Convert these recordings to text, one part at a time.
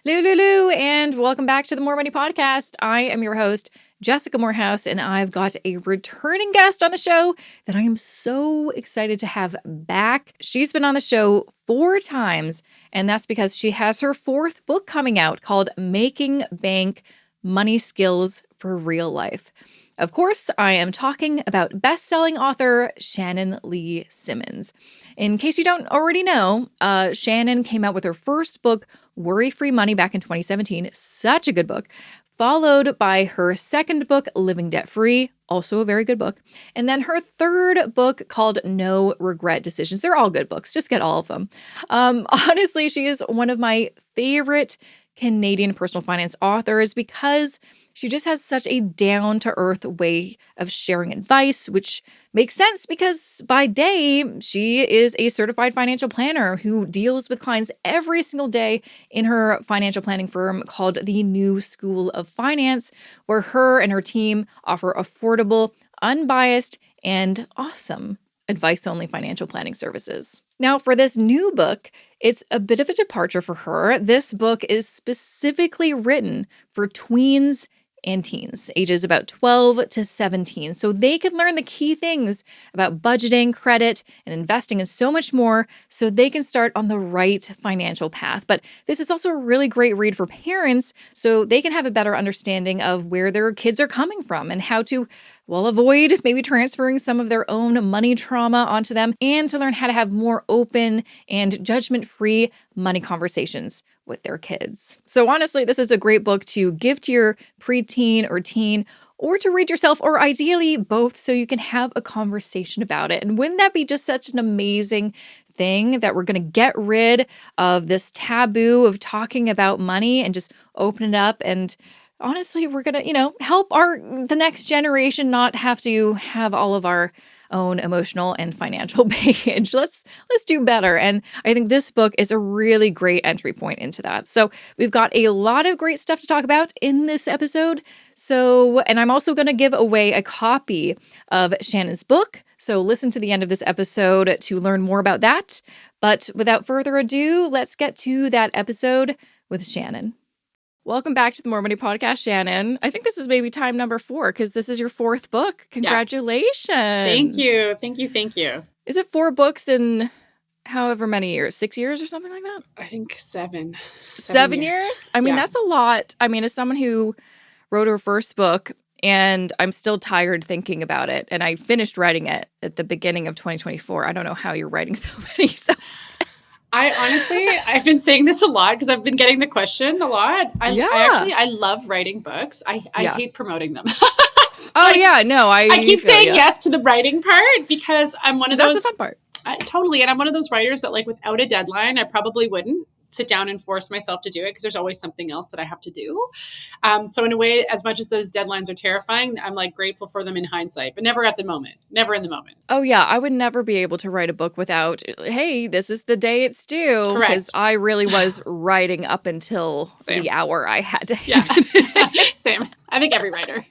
Lulu, and welcome back to the More Money Podcast. I am your host, Jessica Morehouse, and I've got a returning guest on the show that I am so excited to have back. She's been on the show 4 times, and that's because she has her 4th book coming out called Making Bank: Money Skills for Real Life. Of course, I am talking about best-selling author Shannon Lee Simmons. In case you don't already know, Shannon came out with her first book, Worry-Free Money, back in 2017. Such a good book. Followed by her second book, Living Debt-Free, also a very good book. And then her third book called No Regret Decisions. They're all good books. Just get all of them. Honestly, she is one of my favorite Canadian personal finance authors because she just has such a down-to-earth way of sharing advice, which makes sense because by day, she is a certified financial planner who deals with clients every single day in her financial planning firm called the New School of Finance, where her and her team offer affordable, unbiased, and awesome advice-only financial planning services. Now, for this new book, it's a bit of a departure for her. This book is specifically written for tweens and teens, ages about 12 to 17, so they can learn the key things about budgeting, credit, and investing, and so much more, so they can start on the right financial path. But this is also a really great read for parents, so they can have a better understanding of where their kids are coming from and how to, well, avoid maybe transferring some of their own money trauma onto them, and to learn how to have more open and judgment-free money conversations with their kids. So honestly, this is a great book to give to your preteen or teen, or to read yourself, or ideally both, so you can have a conversation about it. And wouldn't that be just such an amazing thing that we're going to get rid of this taboo of talking about money and just open it up? And honestly, we're going to, help the next generation not have to have all of our own emotional and financial baggage. Let's do better. And I think this book is a really great entry point into that. So we've got a lot of great stuff to talk about in this episode. And I'm also going to give away a copy of Shannon's book. So listen to the end of this episode to learn more about that. But without further ado, let's get to that episode with Shannon. Welcome back to the More Money Podcast, Shannon. I think this is maybe time number 4 because this is your 4th book. Congratulations. Yeah. Thank you. Is it 4 books in however many years? 6 years or something like that? I think 7. 7 years? I mean, That's a lot. I mean, as someone who wrote her first book, and I'm still tired thinking about it, and I finished writing it at the beginning of 2024. I don't know how you're writing so many. I've been saying this a lot because I've been getting the question a lot. I love writing books. I hate promoting them. I keep saying yes to the writing part because I'm one of those. That's the fun part. Totally. And I'm one of those writers that, like, without a deadline, I probably wouldn't sit down and force myself to do it because there's always something else that I have to do. So in a way, as much as those deadlines are terrifying, I'm like grateful for them in hindsight, but never in the moment. Oh yeah. I would never be able to write a book without, hey, this is the day it's due. Correct. Because I really was writing up until the hour I had to hand Same. I think every writer.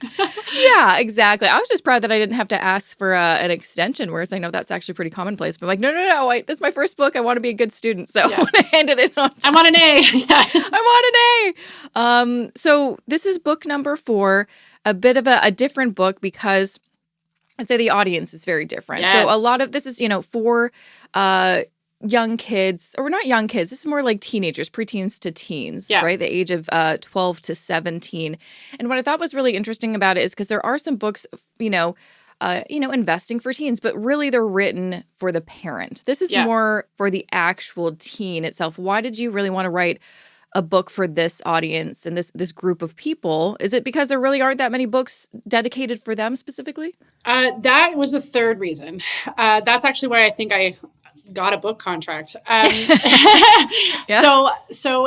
Yeah, exactly. I was just proud that I didn't have to ask for an extension, whereas I know that's actually pretty commonplace. But I'm like, no. This is my first book. I want to be a good student. So I want to hand it in on time. I want an A. I want an A. So this is book number 4, a bit of a different book because I'd say the audience is very different. Yes. So a lot of this is, for young kids, or not young kids. This is more like teenagers, preteens to teens, right? The age of 12 to 17. And what I thought was really interesting about it is because there are some books, investing for teens, but really they're written for the parent. This is more for the actual teen itself. Why did you really want to write a book for this audience and this group of people? Is it because there really aren't that many books dedicated for them specifically? That was the third reason. That's actually why I think I got a book contract. So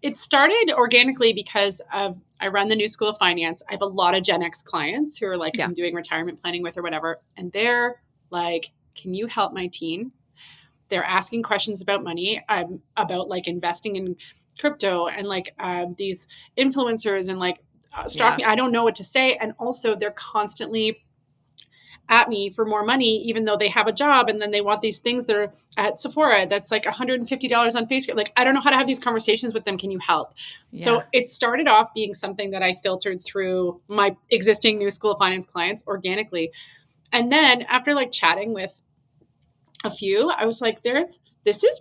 it started organically because I run the New School of Finance. I have a lot of Gen X clients who are like, I'm doing retirement planning with or whatever. And they're like, can you help my teen? They're asking questions about money, about like investing in crypto and like these influencers and like stock. I don't know what to say. And also they're constantly at me for more money, even though they have a job, and then they want these things that are at Sephora that's like $150 on Facebook. Like, I don't know how to have these conversations with them. Can you help? Yeah. So it started off being something that I filtered through my existing New School of Finance clients organically. And then after like chatting with a few, I was like, this is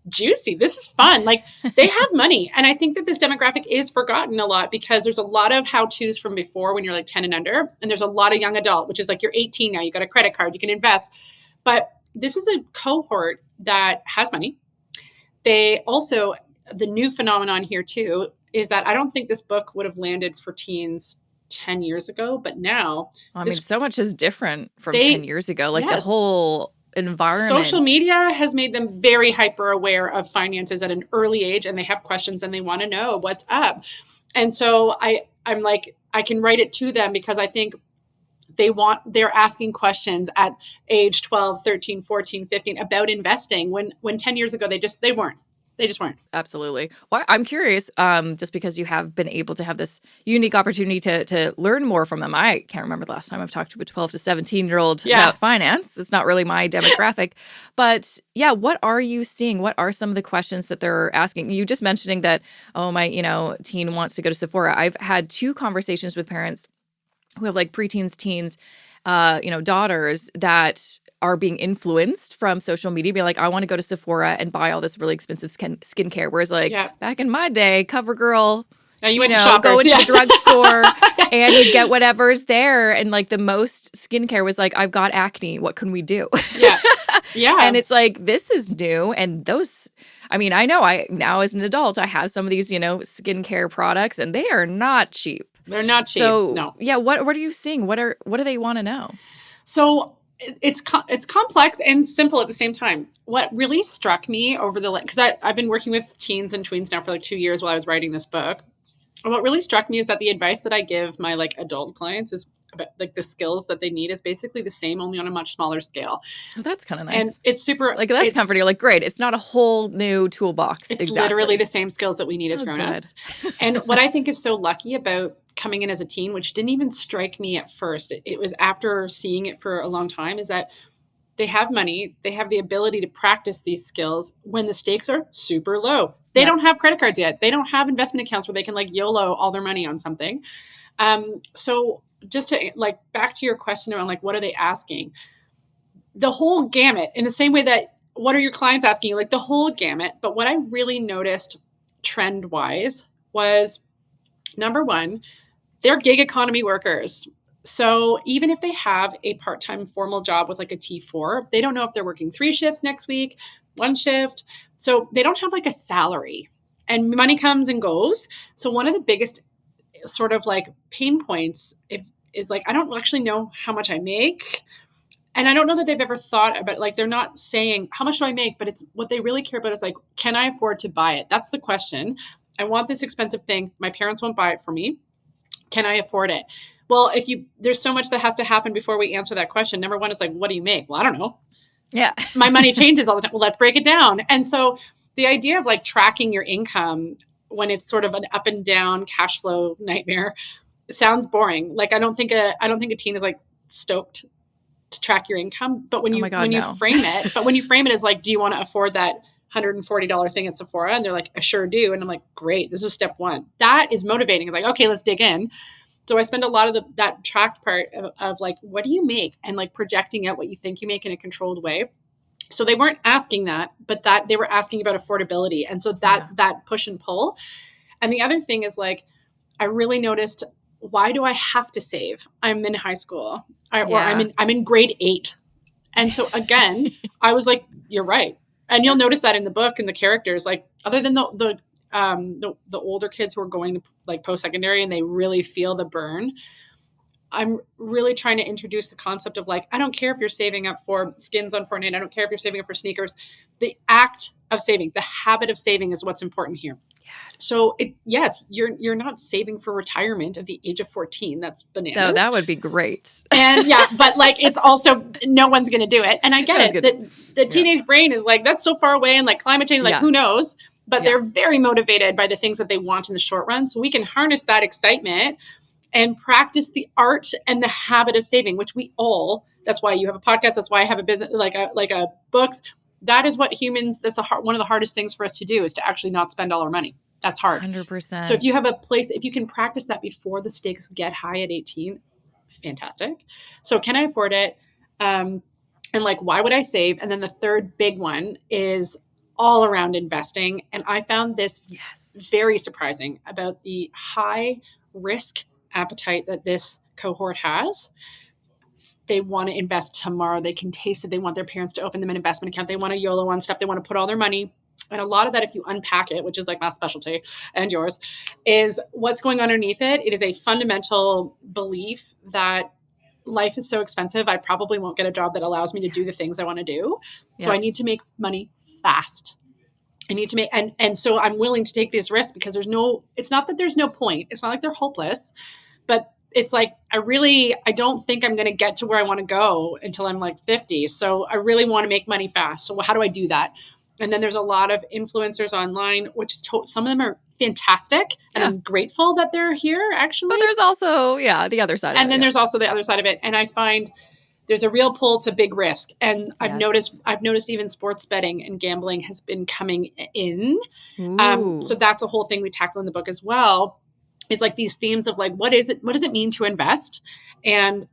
juicy. This is fun. Like, they have money. And I think that this demographic is forgotten a lot because there's a lot of how-tos from before when you're like 10 and under. And there's a lot of young adult, which is like, you're 18 now, you got a credit card, you can invest. But this is a cohort that has money. They also, the new phenomenon here too, is that I don't think this book would have landed for teens 10 years ago, but now. I mean, so much is different from 10 years ago. Like, the whole environment. Social media has made them very hyper aware of finances at an early age, and they have questions and they want to know what's up. And so I'm like, I can write it to them because I think they're asking questions at age 12, 13, 14, 15 about investing when 10 years ago they just weren't. Absolutely. Well, I'm curious, just because you have been able to have this unique opportunity to learn more from them. I can't remember the last time I've talked to a 12 to 17-year-old about finance. It's not really my demographic. But yeah, what are you seeing? What are some of the questions that they're asking? You just mentioning that, oh, my, teen wants to go to Sephora. I've had 2 conversations with parents who have like preteens, teens, daughters that are being influenced from social media, be like, I want to go to Sephora and buy all this really expensive skincare. Whereas like back in my day, CoverGirl, you went to Shoppers, go into the drugstore and you get whatever's there. And like the most skincare was like, I've got acne. What can we do? Yeah. And it's like, this is new. And I know now as an adult, I have some of these, skincare products and they are not cheap. They're not cheap. So, no. Yeah, what are you seeing? What do they want to know? So it's complex and simple at the same time. What really struck me because I've been working with teens and tweens now for like 2 years while I was writing this book. And what really struck me is that the advice that I give my like adult clients is about like the skills that they need is basically the same, only on a much smaller scale. Oh, that's kind of nice. And it's super like that's comforting. Like, great. It's not a whole new toolbox. It's literally the same skills that we need as grown-ups. And what I think is so lucky about coming in as a teen, which didn't even strike me at first, it was after seeing it for a long time, is that they have money, they have the ability to practice these skills when the stakes are super low. They don't have credit cards yet. They don't have investment accounts where they can like YOLO all their money on something. So just to like back to your question around like, what are they asking? The whole gamut, in the same way that what are your clients asking you? Like the whole gamut. But what I really noticed trend wise was, number one, they're gig economy workers. So even if they have a part-time formal job with like a T4, they don't know if they're working 3 shifts next week, 1 shift. So they don't have like a salary, and money comes and goes. So one of the biggest sort of like pain points is like, I don't actually know how much I make. And I don't know that they've ever thought about, like, they're not saying, how much do I make? But it's what they really care about is like, can I afford to buy it? That's the question. I want this expensive thing. My parents won't buy it for me. Can I afford it? Well, there's so much that has to happen before we answer that question. Number one is like, what do you make? Well, I don't know. Yeah. My money changes all the time. Well, let's break it down. And so the idea of like tracking your income when it's sort of an up and down cash flow nightmare sounds boring. Like, I don't think a teen is like stoked to track your income, but when you frame it as like, do you want to afford that $140 thing at Sephora? And they're like, I sure do. And I'm like, great, this is step one. That is motivating. It's like, okay, let's dig in. So I spend a lot of that tracked part of like, what do you make? And like projecting out what you think you make in a controlled way. So they weren't asking that, but that they were asking about affordability. And so that push and pull. And the other thing is like, I really noticed, why do I have to save? I'm in high school or I'm in grade 8. And so again, I was like, you're right. And you'll notice that in the book and the characters, like other than the older kids who are going to like post-secondary and they really feel the burn, I'm really trying to introduce the concept of like, I don't care if you're saving up for skins on Fortnite. I don't care if you're saving up for sneakers. The act of saving, the habit of saving is what's important here. Yes. So you're not saving for retirement at the age of 14. That's bananas. No, that would be great. And but like, it's also, no one's going to do it. And I get it. The teenage brain is like, that's so far away. And like climate change, like who knows? But they're very motivated by the things that they want in the short run. So we can harness that excitement and practice the art and the habit of saving, which we all That's why you have a podcast. That's why I have a business, like a books. That is what humans, one of the hardest things for us to do, is to actually not spend all our money. That's hard. 100%. So if you have a place, if you can practice that before the stakes get high at 18, fantastic. So can I afford it? And like, why would I save? And then the third big one is all around investing. And I found this very surprising about the high risk appetite that this cohort has. They want to invest tomorrow. They can taste it. They want their parents to open them an investment account. They want to YOLO on stuff. They want to put all their money. And a lot of that, if you unpack it, which is like my specialty and yours, is what's going underneath it. It is a fundamental belief that life is so expensive. I probably won't get a job that allows me to do the things I want to do. So I need to make money fast. I need to make, and so I'm willing to take this risk because it's not that there's no point. It's not like they're hopeless, but it's like, I don't think I'm going to get to where I want to go until I'm like 50. So I really want to make money fast. So how do I do that? And then there's a lot of influencers online, which is some of them are fantastic. And I'm grateful that they're here, actually. But there's also, the other side of it. And then there's also the other side of it. And I find there's a real pull to big risk. And I've noticed even sports betting and gambling has been coming in. So that's a whole thing we tackle in the book as well. It's like these themes of like, what does it mean to invest? And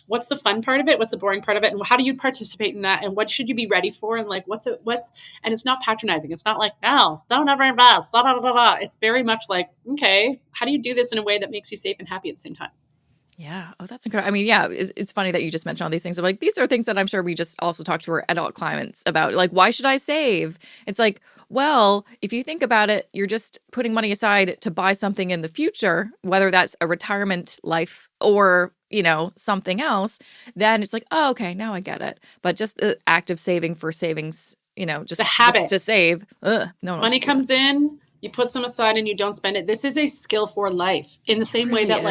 what's the fun part of it? What's the boring part of it? And how do you participate in that? And what should you be ready for? And like, and it's not patronizing. It's not like, no, don't ever invest, blah, blah, blah, blah. It's very much like, okay, how do you do this in a way that makes you safe and happy at the same time? Yeah. Oh, that's incredible. I mean, yeah, it's funny that you just mentioned all these things. I'm like, these are things that I'm sure we just also talk to our adult clients about. Like, why should I save? It's like, well, if you think about it, you're just putting money aside to buy something in the future, whether that's a retirement life or, something else, then it's like, oh, okay, now I get it. But just the act of saving for savings, just the habit just to save. Money comes in, you put some aside and you don't spend it. This is a skill for life in the same way that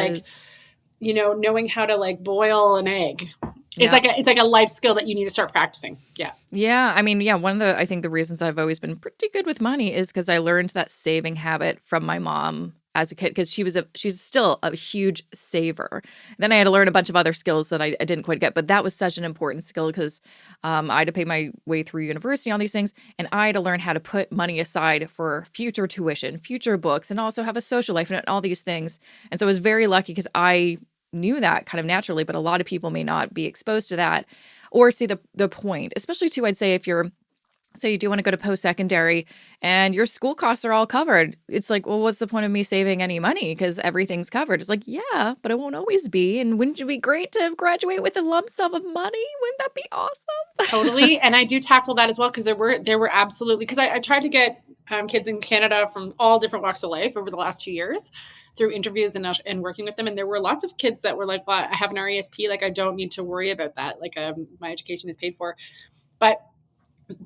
knowing how to like boil an egg. It's like a life skill that you need to start practicing. Yeah. Yeah. I mean, one of the reasons I've always been pretty good with money is because I learned that saving habit from my mom as a kid, because she's still a huge saver. Then I had to learn a bunch of other skills that I didn't quite get, but that was such an important skill because I had to pay my way through university on these things, and I had to learn how to put money aside for future tuition, future books, and also have a social life and all these things. And so I was very lucky because I knew that kind of naturally, but a lot of people may not be exposed to that or see the point, especially too, I'd say if you do want to go to post-secondary and your school costs are all covered. It's like, well, what's the point of me saving any money? Because everything's covered. It's like, yeah, but it won't always be. And wouldn't it be great to graduate with a lump sum of money? Wouldn't that be awesome? Totally. And I do tackle that as well because there were absolutely, because I tried to get kids in Canada from all different walks of life over the last 2 years through interviews and working with them. And there were lots of kids that were like, well, I have an RESP. Like, I don't need to worry about that. Like, my education is paid for. But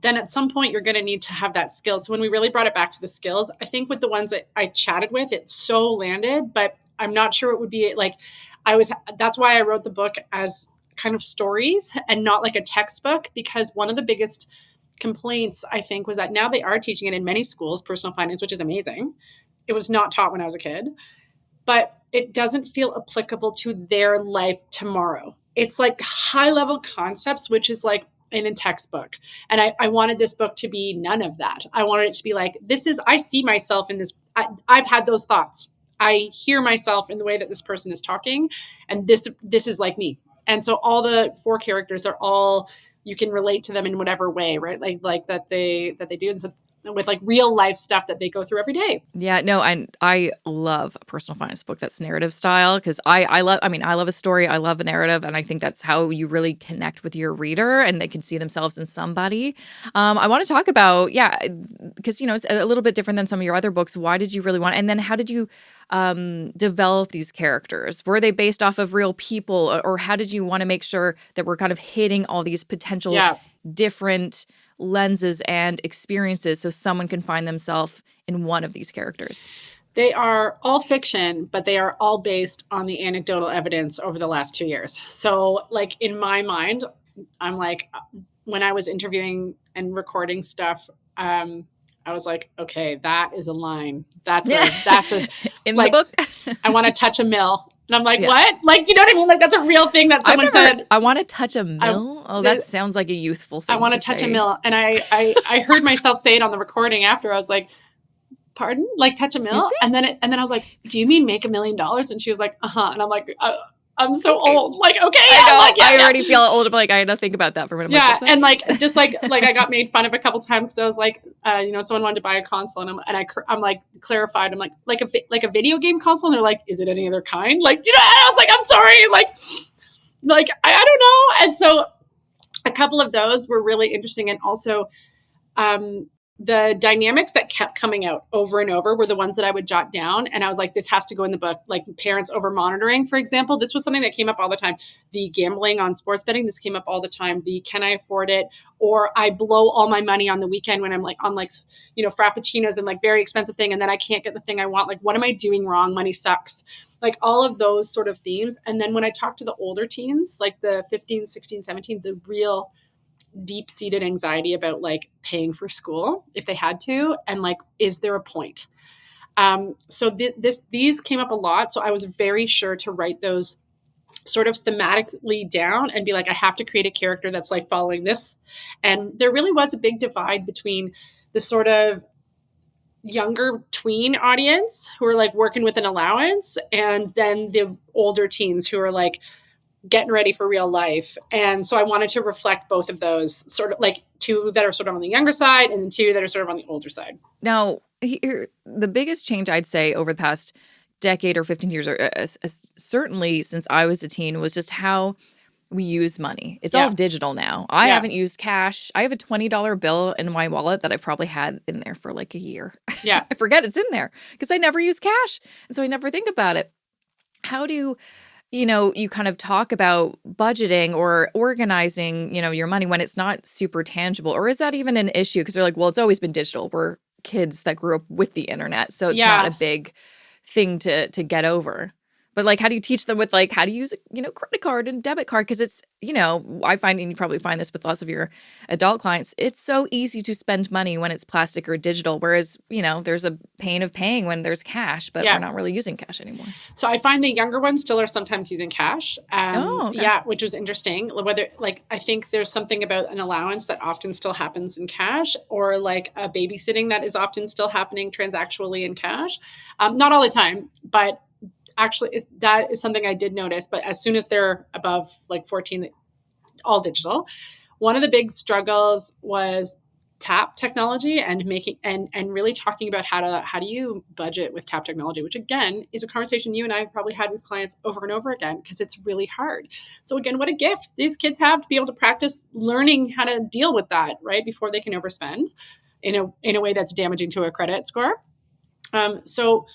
then at some point you're going to need to have that skill. So when we really brought it back to the skills, I think with the ones that I chatted with, it so landed, but I'm not sure it would be like that's why I wrote the book as kind of stories and not like a textbook, because one of the biggest complaints I think was that now they are teaching it in many schools, personal finance, which is amazing. It was not taught when I was a kid, but it doesn't feel applicable to their life tomorrow. It's like high level concepts, which is like, in a textbook. And I wanted this book to be none of that. I wanted it to be like, I see myself in this. I've had those thoughts. I hear myself in the way that this person is talking. And this is like me. And so all the 4 characters, they're all, you can relate to them in whatever way, right? Like that they do. And so with like real life stuff that they go through every day. Yeah, no, and I love a personal finance book that's narrative style because I love a story, I love a narrative, and I think that's how you really connect with your reader and they can see themselves in somebody. I want to talk about, because it's a little bit different than some of your other books. Why did you really want, and then how did you develop these characters? Were they based off of real people, or how did you want to make sure that we're kind of hitting all these potential different lenses and experiences so someone can find themselves in one of these characters? They are all fiction, but they are all based on the anecdotal evidence over the last 2 years. So like in my mind, I'm like, when I was interviewing and recording stuff, I was like, okay, that is a line. That's a in like, the book. I want to touch a mill. And I'm like, what? Like, do you know what I mean? Like, that's a real thing that someone said. I want to touch a mill. That sounds like a youthful thing. I want to touch a mill. And I heard myself say it on the recording after. I was like, pardon? Like, touch a mill? And then I was like, do you mean make $1 million? And she was like, uh-huh. And I'm like, I'm so old. Like, okay. I know. Like, I already feel old. I'm like, I had to think about that for a minute. Yeah. And like, just like I got made fun of a couple times because I was like, someone wanted to buy a console and I'm like clarified. I'm like a video game console. And they're like, is it any other kind? Like, and I was like, I'm sorry. Like, I don't know. And so a couple of those were really interesting. And also, the dynamics that kept coming out over and over were the ones that I would jot down. And I was like, this has to go in the book. Like parents over monitoring, for example, this was something that came up all the time. The gambling on sports betting, this came up all the time. The can I afford it? Or I blow all my money on the weekend when I'm like on like, frappuccinos and like very expensive thing. And then I can't get the thing I want. Like, what am I doing wrong? Money sucks. Like all of those sort of themes. And then when I talk to the older teens, like the 15, 16, 17, the real deep-seated anxiety about like paying for school if they had to, and like, is there a point? So these came up a lot. So I was very sure to write those sort of thematically down and be like, I have to create a character that's like following this. And there really was a big divide between the sort of younger tween audience who are like working with an allowance, and then the older teens who are like getting ready for real life. And so I wanted to reflect both of those, sort of like two that are sort of on the younger side and then two that are sort of on the older side. Now, the biggest change I'd say over the past decade or 15 years, or certainly since I was a teen, was just how we use money. It's all digital now. I haven't used cash. I have a $20 bill in my wallet that I've probably had in there for like a year. Yeah. I forget it's in there because I never use cash. And so I never think about it. How do you kind of talk about budgeting or organizing, your money when it's not super tangible? Or is that even an issue? Because they're like, well, it's always been digital. We're kids that grew up with the internet. So it's not a big thing to get over. But like, how do you teach them with like, how to use, credit card and debit card? Because it's, I find, and you probably find this with lots of your adult clients, it's so easy to spend money when it's plastic or digital. Whereas, there's a pain of paying when there's cash, but we're not really using cash anymore. So I find the younger ones still are sometimes using cash. Okay. Yeah, which was interesting. Whether I think there's something about an allowance that often still happens in cash, or like a babysitting that is often still happening transactionally in cash. Not all the time, but actually, that is something I did notice. But as soon as they're above like 14, all digital. One of the big struggles was tap technology and making and really talking about how do you budget with tap technology, which again is a conversation you and I have probably had with clients over and over again because it's really hard. So again, what a gift these kids have to be able to practice learning how to deal with that right before they can overspend in a way that's damaging to a credit score. So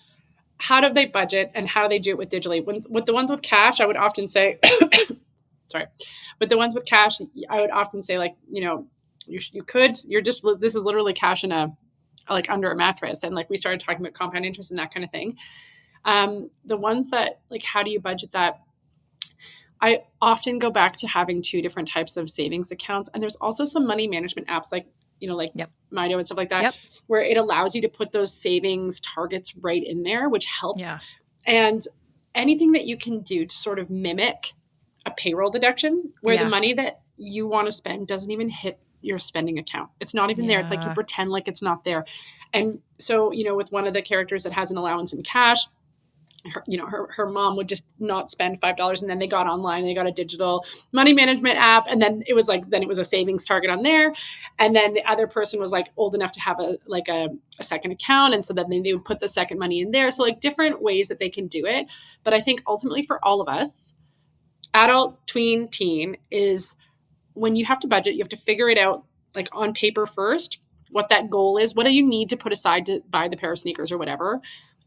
how do they budget and how do they do it with digitally? With the ones with cash, I would often say, sorry, with the ones with cash, I would often say like, this is literally cash in like under a mattress. And like we started talking about compound interest and that kind of thing. The ones that like, how do you budget that? I often go back to having two different types of savings accounts. And there's also some money management apps like Mido and stuff like that, where it allows you to put those savings targets right in there, which helps. Yeah. And anything that you can do to sort of mimic a payroll deduction where the money that you want to spend doesn't even hit your spending account. It's not even there. It's like you pretend like it's not there. And so, with one of the characters that has an allowance in cash, her mom would just not spend $5. And then they got online, they got a digital money management app. And then it was a savings target on there. And then the other person was like old enough to have a second account. And so then they would put the second money in there. So like different ways that they can do it. But I think ultimately for all of us, adult, tween, teen, is when you have to budget, you have to figure it out like on paper first, what that goal is. What do you need to put aside to buy the pair of sneakers or whatever?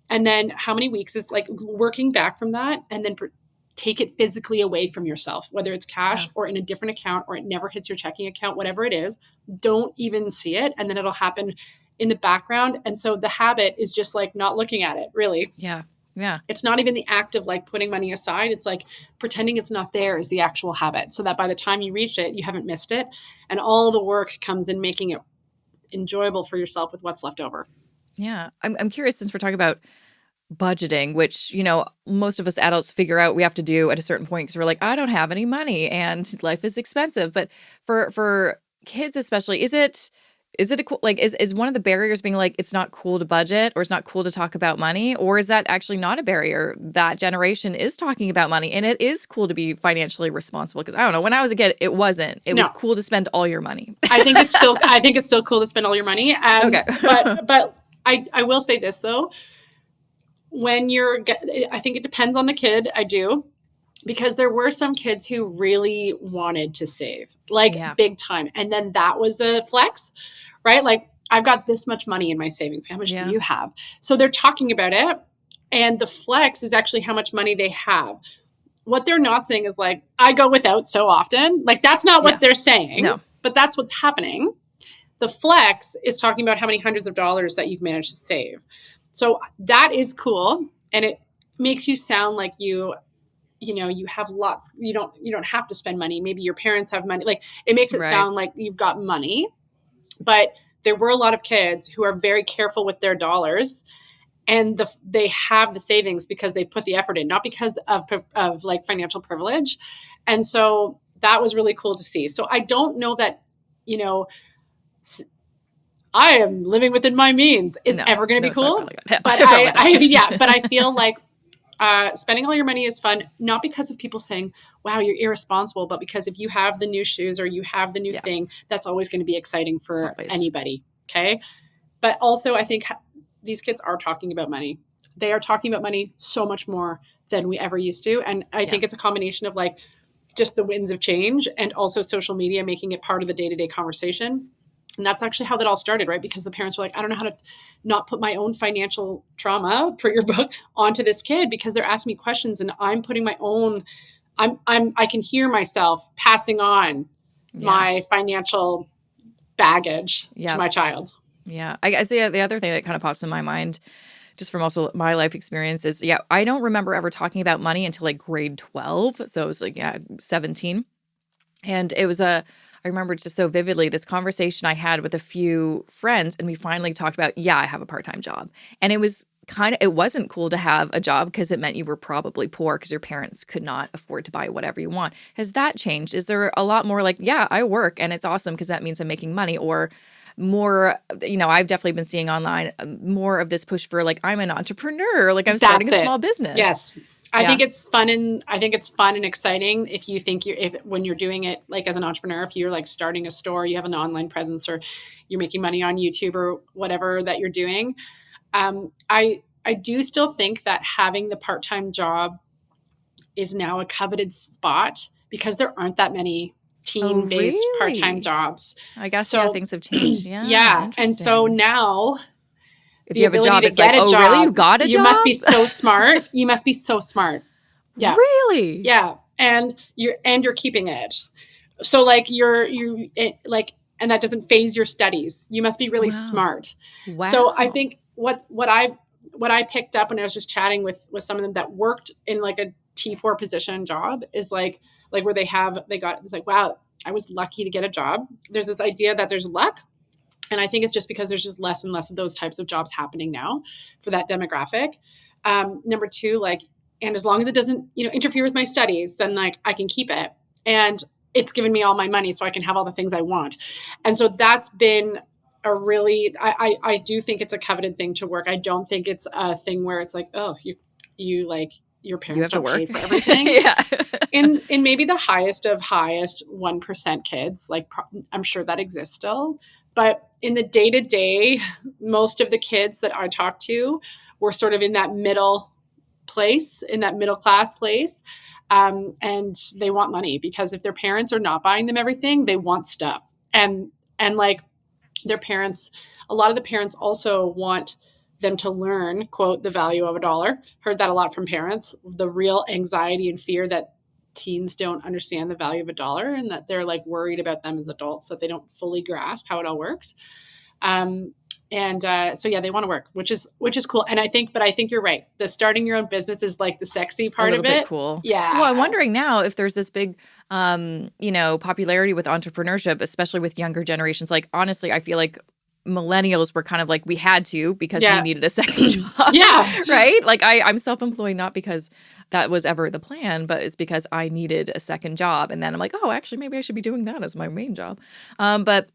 And then how many weeks is like working back from that and then take it physically away from yourself, whether it's cash or in a different account or it never hits your checking account, whatever it is, don't even see it. And then it'll happen in the background. And so the habit is just like not looking at it really. Yeah. Yeah. It's not even the act of like putting money aside. It's like pretending it's not there is the actual habit so that by the time you reach it, you haven't missed it. And all the work comes in making it enjoyable for yourself with what's left over. Yeah. I'm curious, since we're talking about budgeting, which, most of us adults figure out we have to do at a certain point because we're like, I don't have any money and life is expensive. But for kids especially, is it a cool, like, is one of the barriers being like, it's not cool to budget or it's not cool to talk about money? Or is that actually not a barrier? That generation is talking about money and it is cool to be financially responsible. Because I don't know, when I was a kid, it wasn't. It was cool to spend all your money. I think it's still cool to spend all your money. Okay. but I will say this though. I think it depends on the kid. I do. Because there were some kids who really wanted to save, big time. And then that was a flex, right? Like, I've got this much money in my savings. How much do you have? So they're talking about it. And the flex is actually how much money they have. What they're not saying is like, I go without so often. Like, that's not what they're saying. No. But that's what's happening. The flex is talking about how many hundreds of dollars that you've managed to save. So that is cool. And it makes you sound like you have lots, you don't have to spend money. Maybe your parents have money. Like, it makes it sound like you've got money, but there were a lot of kids who are very careful with their dollars and they have the savings because they've put the effort in, not because of like financial privilege. And so that was really cool to see. So I don't know that, I am living within my means is ever going to be cool. But I feel like spending all your money is fun, not because of people saying, wow, you're irresponsible, but because if you have the new shoes or you have the new thing, that's always going to be exciting for anybody. Okay. But also I think these kids are talking about money. They are talking about money so much more than we ever used to. And I think it's a combination of like just the winds of change and also social media making it part of the day-to-day conversation. And that's actually how that all started, right? Because the parents were like, I don't know how to not put my own financial trauma, for your book, onto this kid because they're asking me questions and I'm putting my own, I can hear myself passing on my financial baggage to my child. Yeah. I guess the other thing that kind of pops in my mind, just from also my life experience is, I don't remember ever talking about money until like grade 12. So it was like, 17. And it was I remember just so vividly this conversation I had with a few friends, and we finally talked about, I have a part-time job. And it was it wasn't cool to have a job because it meant you were probably poor because your parents could not afford to buy whatever you want. Has that changed? Is there a lot more like, I work and it's awesome because that means I'm making money, or more, I've definitely been seeing online more of this push for like, I'm an entrepreneur, like I'm starting a small business. Yes. I think it's fun and exciting if you think when you're doing it like as an entrepreneur, if you're like starting a store, you have an online presence, or you're making money on YouTube or whatever that you're doing. I do still think that having the part-time job is now a coveted spot because there aren't that many teen-based part-time jobs. I guess things have changed. Yeah. And so now, if you have a job, it's like, really? You've got a job? You must be so smart. You must be so smart. Yeah. Really? Yeah. And you're keeping it. So like and that doesn't phase your studies. You must be really smart. Wow. So I think what I picked up when I was just chatting with some of them that worked in like a T4 position job is like where it's like, wow, I was lucky to get a job. There's this idea that there's luck. And I think it's just because there's just less and less of those types of jobs happening now for that demographic. Number two, and as long as it doesn't, interfere with my studies, then like I can keep it. And it's given me all my money so I can have all the things I want. And so that's been a really, I do think it's a coveted thing to work. I don't think it's a thing where it's like, oh, you like your parents don't pay for everything. In maybe the highest 1% kids, like I'm sure that exists still. But in the day-to-day, most of the kids that I talked to were sort of in that middle class place. And they want money because if their parents are not buying them everything, they want stuff. And like their parents, a lot of the parents also want them to learn, quote, the value of $1. Heard that a lot from parents, the real anxiety and fear that teens don't understand the value of $1 and that they're like worried about them as adults, that they don't fully grasp how it all works. So they want to work, which is cool. And I think you're right. The starting your own business is like the sexy part of it. Bit cool. Yeah. Well, I'm wondering now if there's this big, popularity with entrepreneurship, especially with younger generations. Like, honestly, I feel like millennials were kind of like, we had to because we Yeah. needed a second job. Yeah. Right? Like I'm self-employed not because that was ever the plan, but it's because I needed a second job. And then I'm like, oh, actually, maybe I should be doing that as my main job. But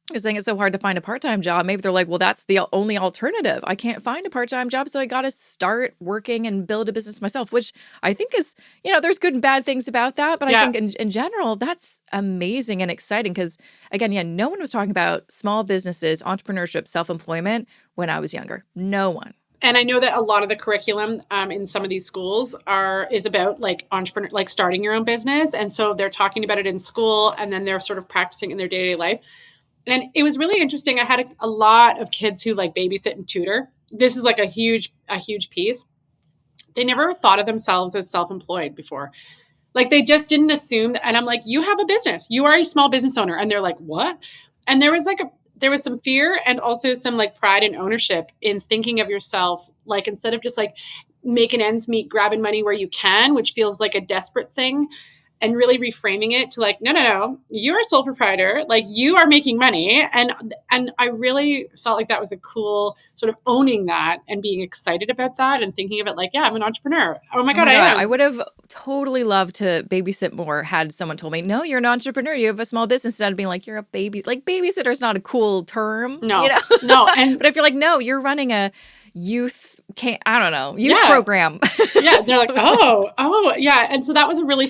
I was saying it's so hard to find a part-time job. Maybe they're like, well, that's the only alternative. I can't find a part-time job, so I got to start working and build a business myself, which I think is, there's good and bad things about that. But I think in general, that's amazing and exciting because, again, no one was talking about small businesses, entrepreneurship, self-employment when I was younger. No one. And I know that a lot of the curriculum in some of these schools is about like entrepreneur, like starting your own business. And so they're talking about it in school and then they're sort of practicing in their day-to-day life. And it was really interesting. I had a lot of kids who like babysit and tutor. This is like a huge piece. They never thought of themselves as self-employed before. Like they just didn't assume that. And I'm like, you have a business. You are a small business owner. And they're like, what? And there was some fear and also some like pride and ownership in thinking of yourself. Like instead of just like making ends meet, grabbing money where you can, which feels like a desperate thing. And really reframing it to like, no, you're a sole proprietor. Like you are making money. And I really felt like that was a cool sort of owning that and being excited about that and thinking of it like, yeah, I'm an entrepreneur. Oh my God, I am. I would have totally loved to babysit more had someone told me, no, you're an entrepreneur. You have a small business. Instead of being like, you're a baby. Like babysitter is not a cool term. No, no. But if you're like, no, you're running a youth program. Yeah. They're like, oh, yeah. And so that was a really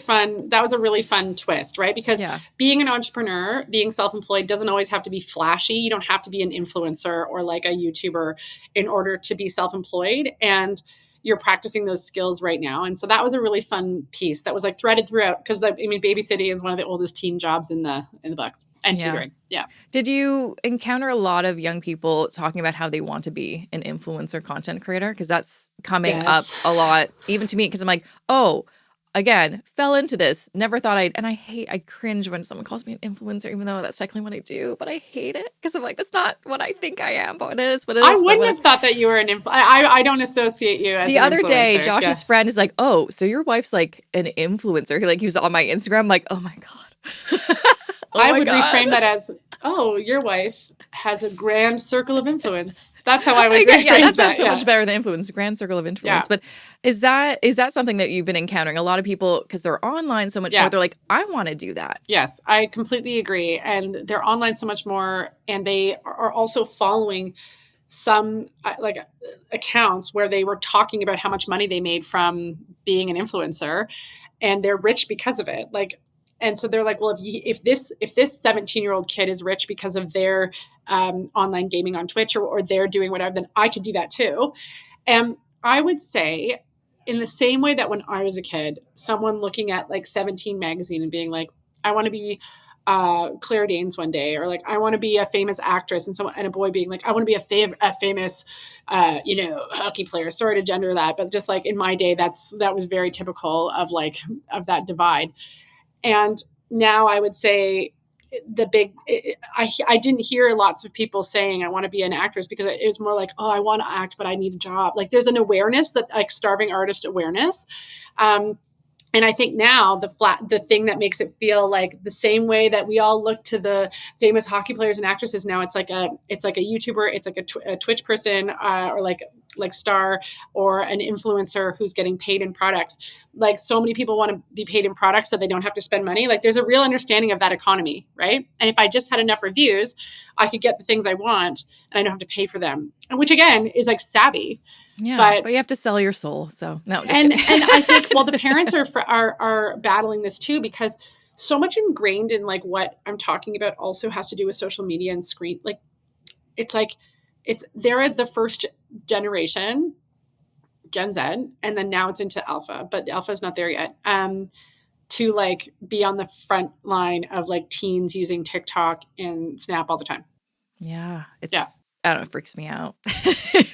fun twist, right? Because being an entrepreneur, being self-employed doesn't always have to be flashy. You don't have to be an influencer or like a YouTuber in order to be self-employed. And you're practicing those skills right now. And so that was a really fun piece that was like threaded throughout. Cause I mean, babysitting is one of the oldest teen jobs in the books and tutoring. Yeah. Did you encounter a lot of young people talking about how they want to be an influencer content creator? Cause that's coming up a lot, even to me. Cause I'm like, oh, again, fell into this. Never thought I cringe when someone calls me an influencer, even though that's technically what I do, but I hate it because I'm like, that's not what I think I am, but it is what it is. I wouldn't have thought that you were an influencer. I don't associate you as the an other influencer. day, Josh's friend is like, oh, so your wife's like an influencer. He was on my Instagram. I'm like, oh my God. I would reframe that as, oh, your wife has a grand circle of influence. That's how I would reframe that. That's so much better than influence, grand circle of influence. But is that something that you've been encountering? A lot of people, because they're online so much more, they're like, I want to do that. Yes, I completely agree. And they're online so much more. And they are also following some like accounts where they were talking about how much money they made from being an influencer. And they're rich because of it. And so they're like, well, if this 17-year-old kid is rich because of their online gaming on Twitch or they're doing whatever, then I could do that too. And I would say in the same way that when I was a kid, someone looking at like 17 magazine and being like, I want to be Claire Danes one day, or like, I want to be a famous actress, and a boy being like, I want to be a famous, hockey player. Sorry to gender that, but just like in my day, that was very typical of that divide. And now I would say I didn't hear lots of people saying I want to be an actress because it was more like, oh, I want to act, but I need a job. Like there's an awareness that like starving artist awareness. And I think now the thing that makes it feel like the same way that we all look to the famous hockey players and actresses now, it's like a YouTuber, it's like a Twitch person, or like star or an influencer who's getting paid in products. Like so many people want to be paid in products so they don't have to spend money. Like there's a real understanding of that economy, right? And if I just had enough reviews, I could get the things I want and I don't have to pay for them. Which again is like savvy. Yeah, but you have to sell your soul. So no, and I think the parents are battling this too, because so much ingrained in like what I'm talking about also has to do with social media and screen. They're the first generation, Gen Z, and then now it's into Alpha, but the Alpha is not there yet. To like be on the front line of like teens using TikTok and Snap all the time. Yeah, I don't know, it freaks me out.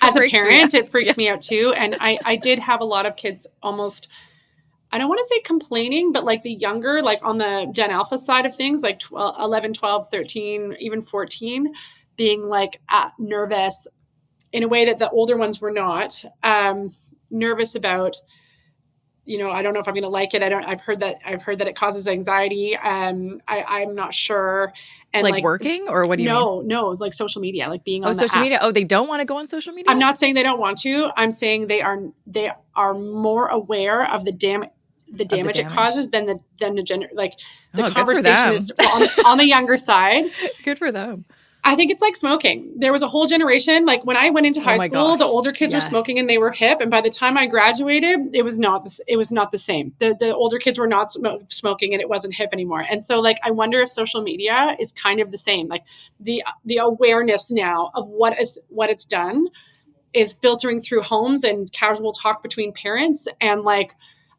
As a parent, it freaks me out too. And I did have a lot of kids almost, I don't want to say complaining, but like the younger, like on the Gen Alpha side of things, like 11, 12, 13, even 14, being like nervous in a way that the older ones were not, nervous about I don't know if I'm going to like it. I've heard that it causes anxiety. I'm not sure. And like working, or what do you mean? No, it's like social media, like being on the social media. apps. Oh, they don't want to go on social media? I'm not saying they don't want to. I'm saying they are more aware of the damage it causes than the gender, like the conversation is on the younger side. Good for them. I think it's like smoking. There was a whole generation, like when I went into high school, the older kids were smoking and they were hip. And by the time I graduated, it was not the same. The older kids were not smoking and it wasn't hip anymore. And so like, I wonder if social media is kind of the same. Like the awareness now of what it's done is filtering through homes and casual talk between parents. And like,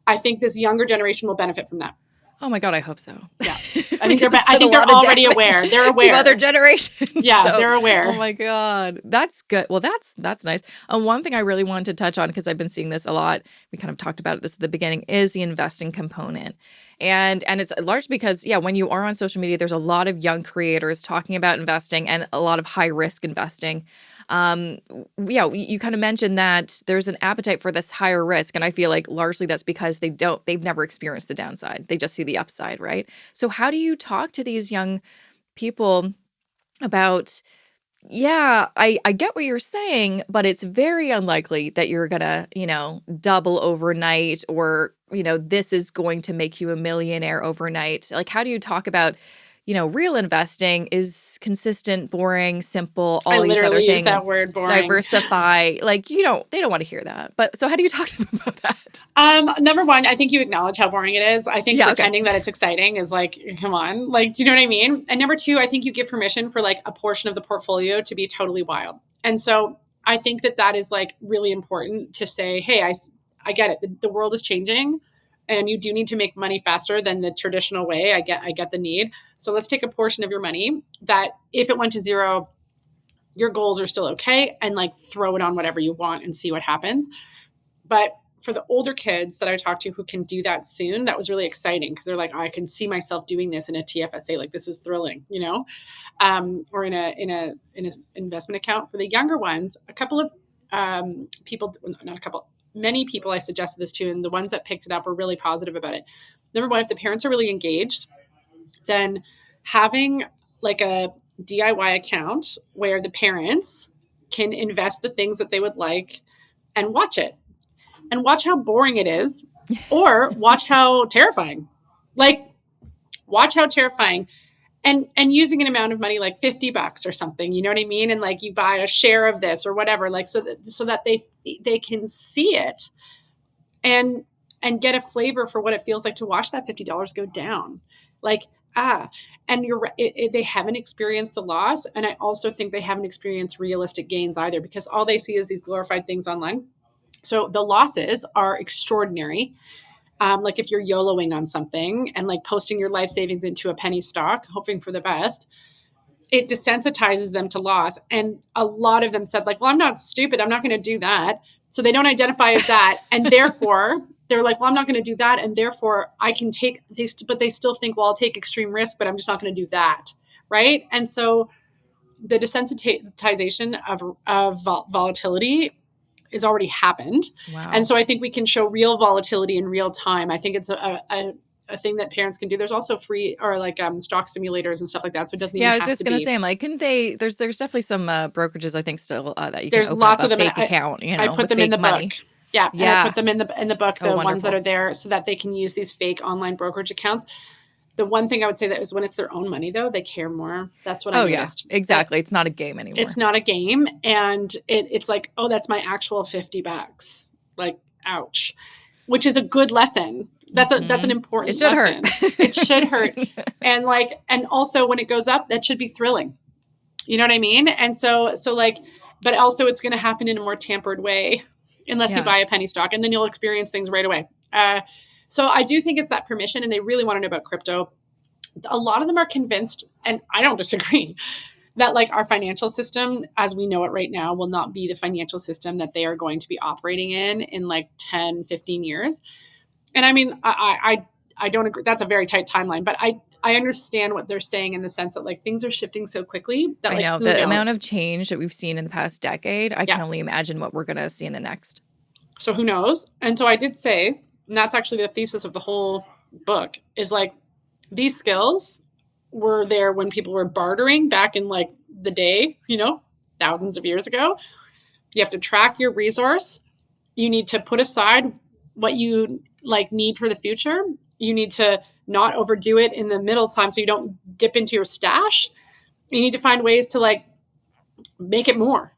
I think this younger generation will benefit from that. Oh my God, I hope so. Yeah. I think they're already aware. They're aware. To other generations. Yeah, so, they're aware. Oh my God. That's good. Well, that's nice. One thing I really wanted to touch on, because I've been seeing this a lot, we kind of talked about this at the beginning, is the investing component. And it's largely because, when you are on social media, there's a lot of young creators talking about investing and a lot of high risk investing. You kind of mentioned that there's an appetite for this higher risk. And I feel like largely that's because they've never experienced the downside. They just see the upside, right? So how do you talk to these young people about, I get what you're saying, but it's very unlikely that you're going to, double overnight, or, this is going to make you a millionaire overnight. Like, how do you talk about, real investing is consistent, boring, simple, all these other things. I literally use that word, boring. Diversify. Like, they don't want to hear that. But so how do you talk to them about that? Number one, I think you acknowledge how boring it is. I think pretending that it's exciting is like, come on. Like, do you know what I mean? And number two, I think you give permission for like a portion of the portfolio to be totally wild. And so I think that is like really important to say, hey, I get it. The world is changing. And you do need to make money faster than the traditional way. I get the need. So let's take a portion of your money that if it went to zero, your goals are still okay, and like throw it on whatever you want and see what happens. But for the older kids that I talked to who can do that soon, that was really exciting because they're like, I can see myself doing this in a TFSA. Like, this is thrilling, or in an investment account. For the younger ones, a couple of people, not a couple, many people I suggested this to, and the ones that picked it up were really positive about it. Number one, if the parents are really engaged, then having like a DIY account where the parents can invest the things that they would like and watch it and watch how boring it is, or watch how terrifying, and using an amount of money, like $50 or something, you know what I mean? And like you buy a share of this or whatever, like, so that they can see it and get a flavor for what it feels like to watch that $50 go down. Like, and you're right, they haven't experienced the loss. And I also think they haven't experienced realistic gains either, because all they see is these glorified things online. So the losses are extraordinary. Like if you're YOLOing on something and like posting your life savings into a penny stock, hoping for the best, it desensitizes them to loss. And a lot of them said like, well, I'm not stupid. I'm not going to do that. So they don't identify as that. And therefore they're like, well, I'm not going to do that. And therefore I can take this, but they still think, well, I'll take extreme risk, but I'm just not going to do that. Right. And so the desensitization of volatility is already happened. Wow. And so I think we can show real volatility in real time. I think it's a thing that parents can do. There's also free or like stock simulators and stuff like that. So it doesn't even have to be. I was just going to say, I'm like, couldn't they, there's definitely some brokerages, I think still that you can there's open lots up of them. fake account, I put them in the book. Yeah. And I put them in the book, the ones that are there, so that they can use these fake online brokerage accounts. The one thing I would say that is when it's their own money, though, they care more. That's what I noticed. Yeah, exactly. It's not a game anymore. It's not a game. And it's like, oh, that's my actual $50. Like, ouch. Which is a good lesson. That's an important lesson. Hurt. It should hurt. And also when it goes up, that should be thrilling. You know what I mean? And so like, but also it's going to happen in a more tampered way unless you buy a penny stock, and then you'll experience things right away. So I do think it's that permission, and they really want to know about crypto. A lot of them are convinced, and I don't disagree, that like our financial system as we know it right now will not be the financial system that they are going to be operating in like 10, 15 years. And I mean, I don't agree. That's a very tight timeline, but I understand what they're saying in the sense that like things are shifting so quickly that like, I know the amount of change that we've seen in the past decade. I can only imagine what we're going to see in the next. So who knows? And so I did say, and that's actually the thesis of the whole book, is like these skills were there when people were bartering back in like the day, thousands of years ago. You have to track your resource. You need to put aside what you like need for the future. You need to not overdo it in the middle time so you don't dip into your stash. You need to find ways to like make it more.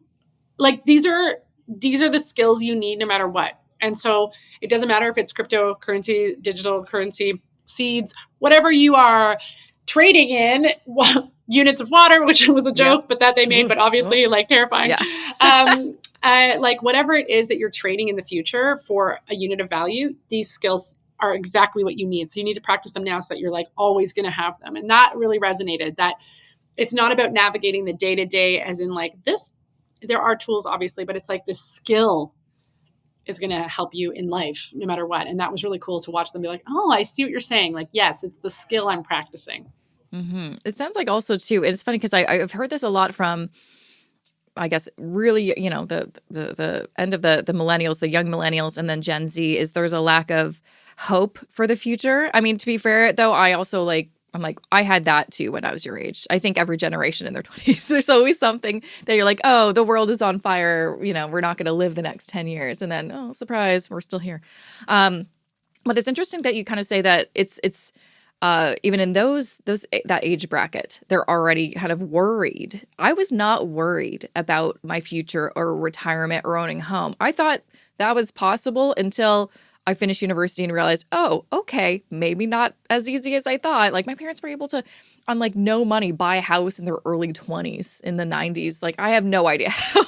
Like these are the skills you need no matter what. And so it doesn't matter if it's cryptocurrency, digital currency, seeds, whatever you are trading in, units of water, which was a joke, but that they made, but obviously like terrifying. Like whatever it is that you're trading in the future for a unit of value, these skills are exactly what you need. So you need to practice them now so that you're like always going to have them. And that really resonated, that it's not about navigating the day to day as in like this. There are tools obviously, but it's like the skill is going to help you in life no matter what. And that was really cool to watch them be like, oh, I see what you're saying. Like, yes, it's the skill I'm practicing. Mm-hmm. It sounds like also too, and it's funny because I've heard this a lot from, I guess, really, the end of the millennials, the young millennials, and then Gen Z, is there's a lack of hope for the future. I mean, to be fair, though, I also I'm like, I had that too when I was your age. I think every generation in their 20s, there's always something that you're like, oh, the world is on fire. We're not going to live the next 10 years. And then, oh, surprise, we're still here. But it's interesting that you kind of say that it's even in that age bracket, they're already kind of worried. I was not worried about my future or retirement or owning a home. I thought that was possible until I finished university and realized, oh, okay, maybe not as easy as I thought. Like my parents were able to, on like no money, buy a house in their early 20s in the 90s. Like I have no idea how.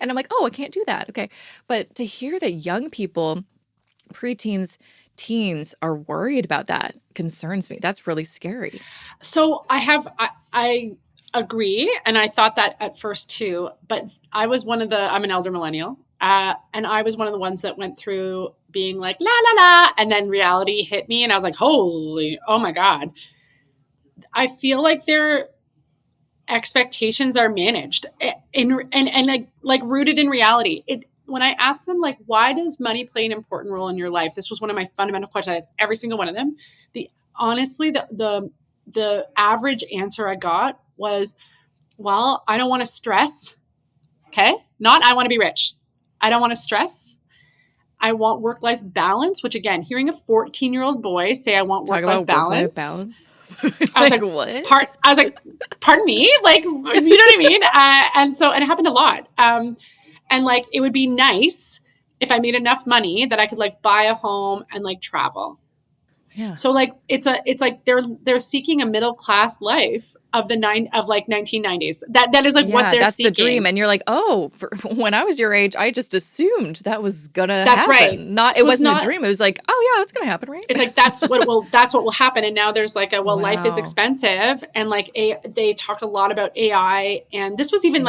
And I'm like, oh, I can't do that. Okay. But to hear that young people, preteens, teens are worried about that concerns me. That's really scary. So I agree. And I thought that at first too, but I'm an elder millennial. And I was one of the ones that went through being like, la, la, la. And then reality hit me and I was like, oh my God. I feel like their expectations are managed and like rooted in reality. When I asked them, like, why does money play an important role in your life? This was one of my fundamental questions. I asked every single one of them. Honestly, the average answer I got was, well, I don't want to stress. Okay. Not, I want to be rich. I don't want to stress. I want work-life balance, which again, hearing a 14-year-old boy say, I want work-life balance. I was like, what? I was like, pardon me? Like, you know what I mean? And it happened a lot. And like, it would be nice if I made enough money that I could like buy a home and like travel. Yeah. So like, it's like they're seeking a middle-class life of the 1990s. That is like what they're seeking. That's the dream. And you're like, oh, when I was your age, I just assumed that was gonna happen. That's right. It wasn't a dream. It was like, oh yeah, that's gonna happen, right? It's like, that's what will happen. And now there's like life is expensive. And like they talked a lot about AI. And this was even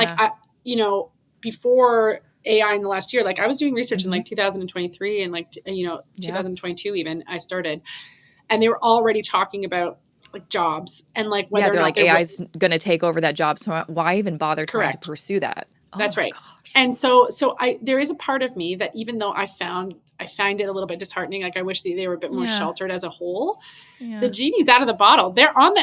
before AI in the last year, like I was doing research in like 2023 and like, 2022 even I started, and they were already talking about like jobs and like whether they're like AI's going to take over that job. So why even bother trying to pursue that? That's right. Gosh. And so there is a part of me that even though I find it a little bit disheartening, like I wish they were a bit more sheltered as a whole. Yeah. The genie's out of the bottle. They're on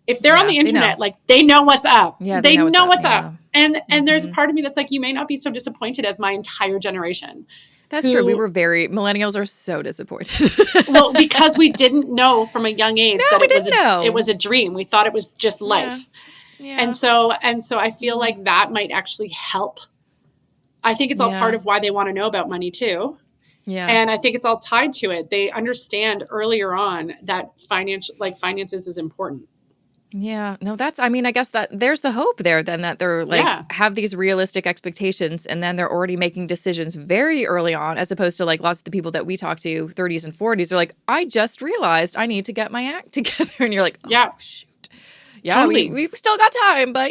if they're on the internet, like they know what's up. Yeah, they know what's up. And there's a part of me that's like, you may not be so disappointed as my entire generation. That's true. Millennials are so disappointed. Well, because we didn't know from a young age it was a dream. We thought it was just life. Yeah. And so I feel like that might actually help. I think it's all part of why they want to know about money too. Yeah. And I think it's all tied to it. They understand earlier on that finances is important. Yeah, no, I guess that there's the hope there then, that they're like have these realistic expectations and then they're already making decisions very early on, as opposed to like lots of the people that we talk to 30s and 40s are like, I just realized I need to get my act together. And you're like, oh, shoot. Yeah, totally. We've still got time, but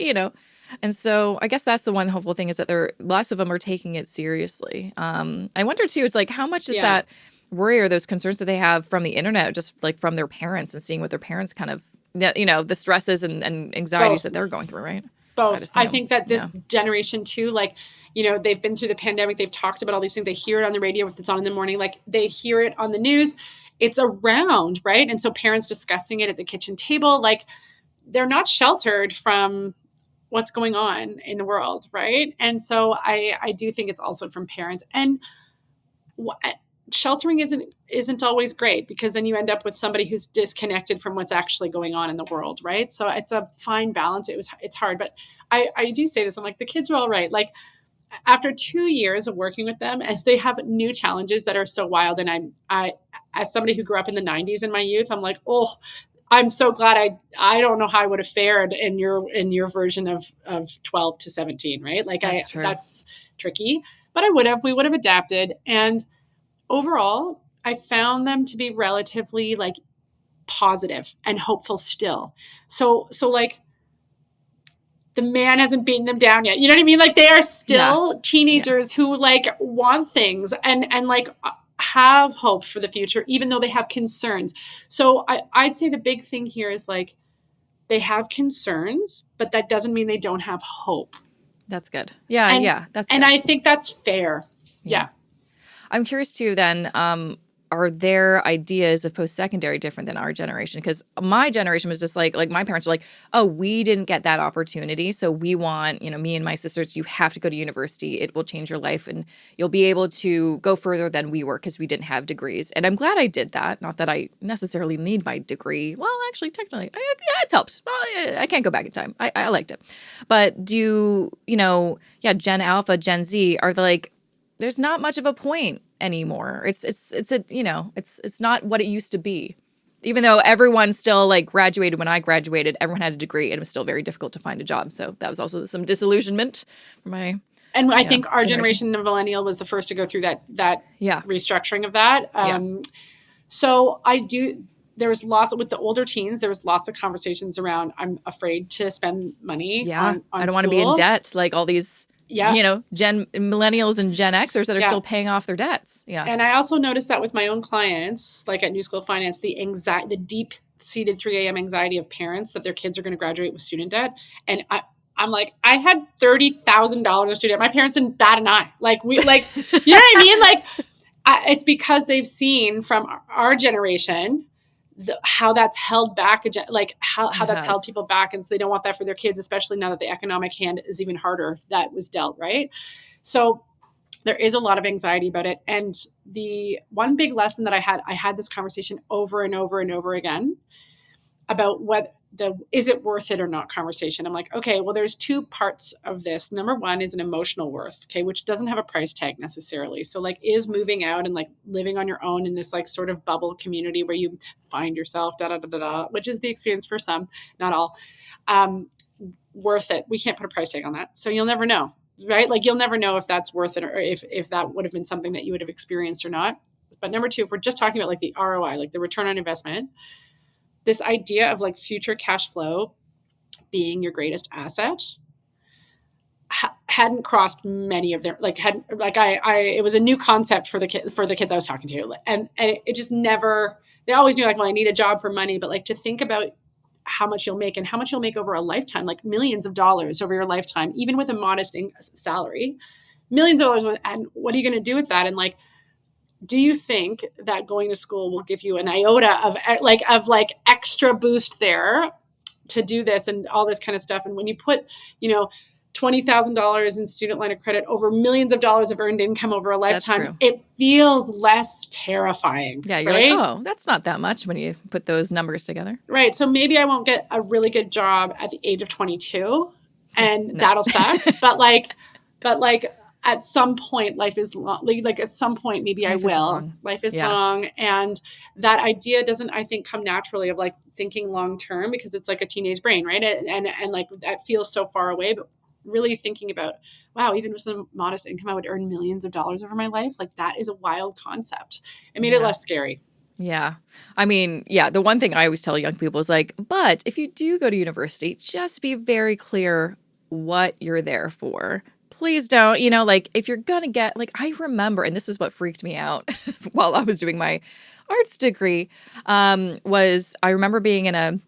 And so I guess that's the one hopeful thing, is that lots of them are taking it seriously. I wonder too, it's like, how much is that worry or those concerns that they have from the internet, just like from their parents and seeing what their parents kind of, the stresses and anxieties that they're going through, right? Both. I think that this generation too, like they've been through the pandemic. They've talked about all these things. They hear it on the radio if it's on in the morning, like they hear it on the news. It's around, right? And so parents discussing it at the kitchen table, like they're not sheltered from what's going on in the world, right? And so I do think it's also from parents. And sheltering isn't always great, because then you end up with somebody who's disconnected from what's actually going on in the world, right? So it's a fine balance. It's hard, but I do say this. I'm like, the kids are all right. Like after 2 years of working with them, as they have new challenges that are so wild, and I as somebody who grew up in the 90s in my youth, I'm like, oh, I'm so glad I don't know how I would have fared in your version of 12 to 17, right? Like that's tricky, but we would have adapted. And overall, I found them to be relatively like positive and hopeful still. So like the man hasn't beaten them down yet. You know what I mean? Like they are still teenagers who like want things and like have hope for the future, even though they have concerns. So I'd say the big thing here is like they have concerns, but that doesn't mean they don't have hope. That's good. Yeah, that's good. And I think that's fair. Yeah. I'm curious too then, are their ideas of post-secondary different than our generation? Because my generation was just like my parents were like, oh, we didn't get that opportunity. So we want, me and my sisters, you have to go to university. It will change your life and you'll be able to go further than we were because we didn't have degrees. And I'm glad I did that. Not that I necessarily need my degree. Well, actually, technically, it's helped. Well, I can't go back in time. I liked it. But Gen Alpha, Gen Z are like, there's not much of a point anymore. It's not what it used to be. Even though everyone still like graduated when I graduated, everyone had a degree and it was still very difficult to find a job. So that was also some disillusionment for my I think our generation of millennial was the first to go through that restructuring of that. So there was lots with the older teens, there was lots of conversations around, I'm afraid to spend money on I don't want to be in debt like all these millennials and Gen Xers that are still paying off their debts. Yeah. And I also noticed that with my own clients, like at New School of Finance, the deep-seated 3 a.m. anxiety of parents that their kids are going to graduate with student debt. And I'm like, I had $30,000 of student debt. My parents didn't bat an eye. Like you know what I mean? Like it's because they've seen from our generation how that's held back, like how that's held people back. And so they don't want that for their kids, especially now that the economic hand is even harder that was dealt, right? So there is a lot of anxiety about it. And the one big lesson that I had this conversation over and over and over again about what is it worth it or not conversation. I'm like, okay, well, there's two parts of this. Number one is an emotional worth, okay, which doesn't have a price tag necessarily. So like is moving out and like living on your own in this like sort of bubble community where you find yourself, which is the experience for some, not all, worth it. We can't put a price tag on that. So you'll never know, right? Like you'll never know if that's worth it or if that would have been something that you would have experienced or not. But number two, if we're just talking about like the ROI, like the return on investment, this idea of like future cash flow being your greatest asset hadn't crossed many of their it was a new concept for the kids I was talking to, and it just never. They always knew like, well, I need a job for money, but like to think about how much you'll make and how much you'll make over a lifetime, like millions of dollars over your lifetime, even with a modest salary, millions of dollars, and what are you going to do with that? And like, do you think that going to school will give you an iota of extra boost there to do this and all this kind of stuff? And when you put, $20,000 in student line of credit over millions of dollars of earned income over a lifetime, it feels less terrifying. Yeah, you're right? Like, oh, that's not that much when you put those numbers together. Right. So maybe I won't get a really good job at the age of 22 and that'll suck. But at some point, life is long. Like at some point, maybe I will. Life is long. And that idea doesn't, I think, come naturally of like thinking long term because it's like a teenage brain, right? And like that feels so far away. But really thinking about, wow, even with some modest income, I would earn millions of dollars over my life. Like that is a wild concept. It made it less scary. Yeah. I mean, the one thing I always tell young people is like, but if you do go to university, just be very clear what you're there for. Please don't, like if you're going to get, like I remember, and this is what freaked me out while I was doing my arts degree, was I remember being in a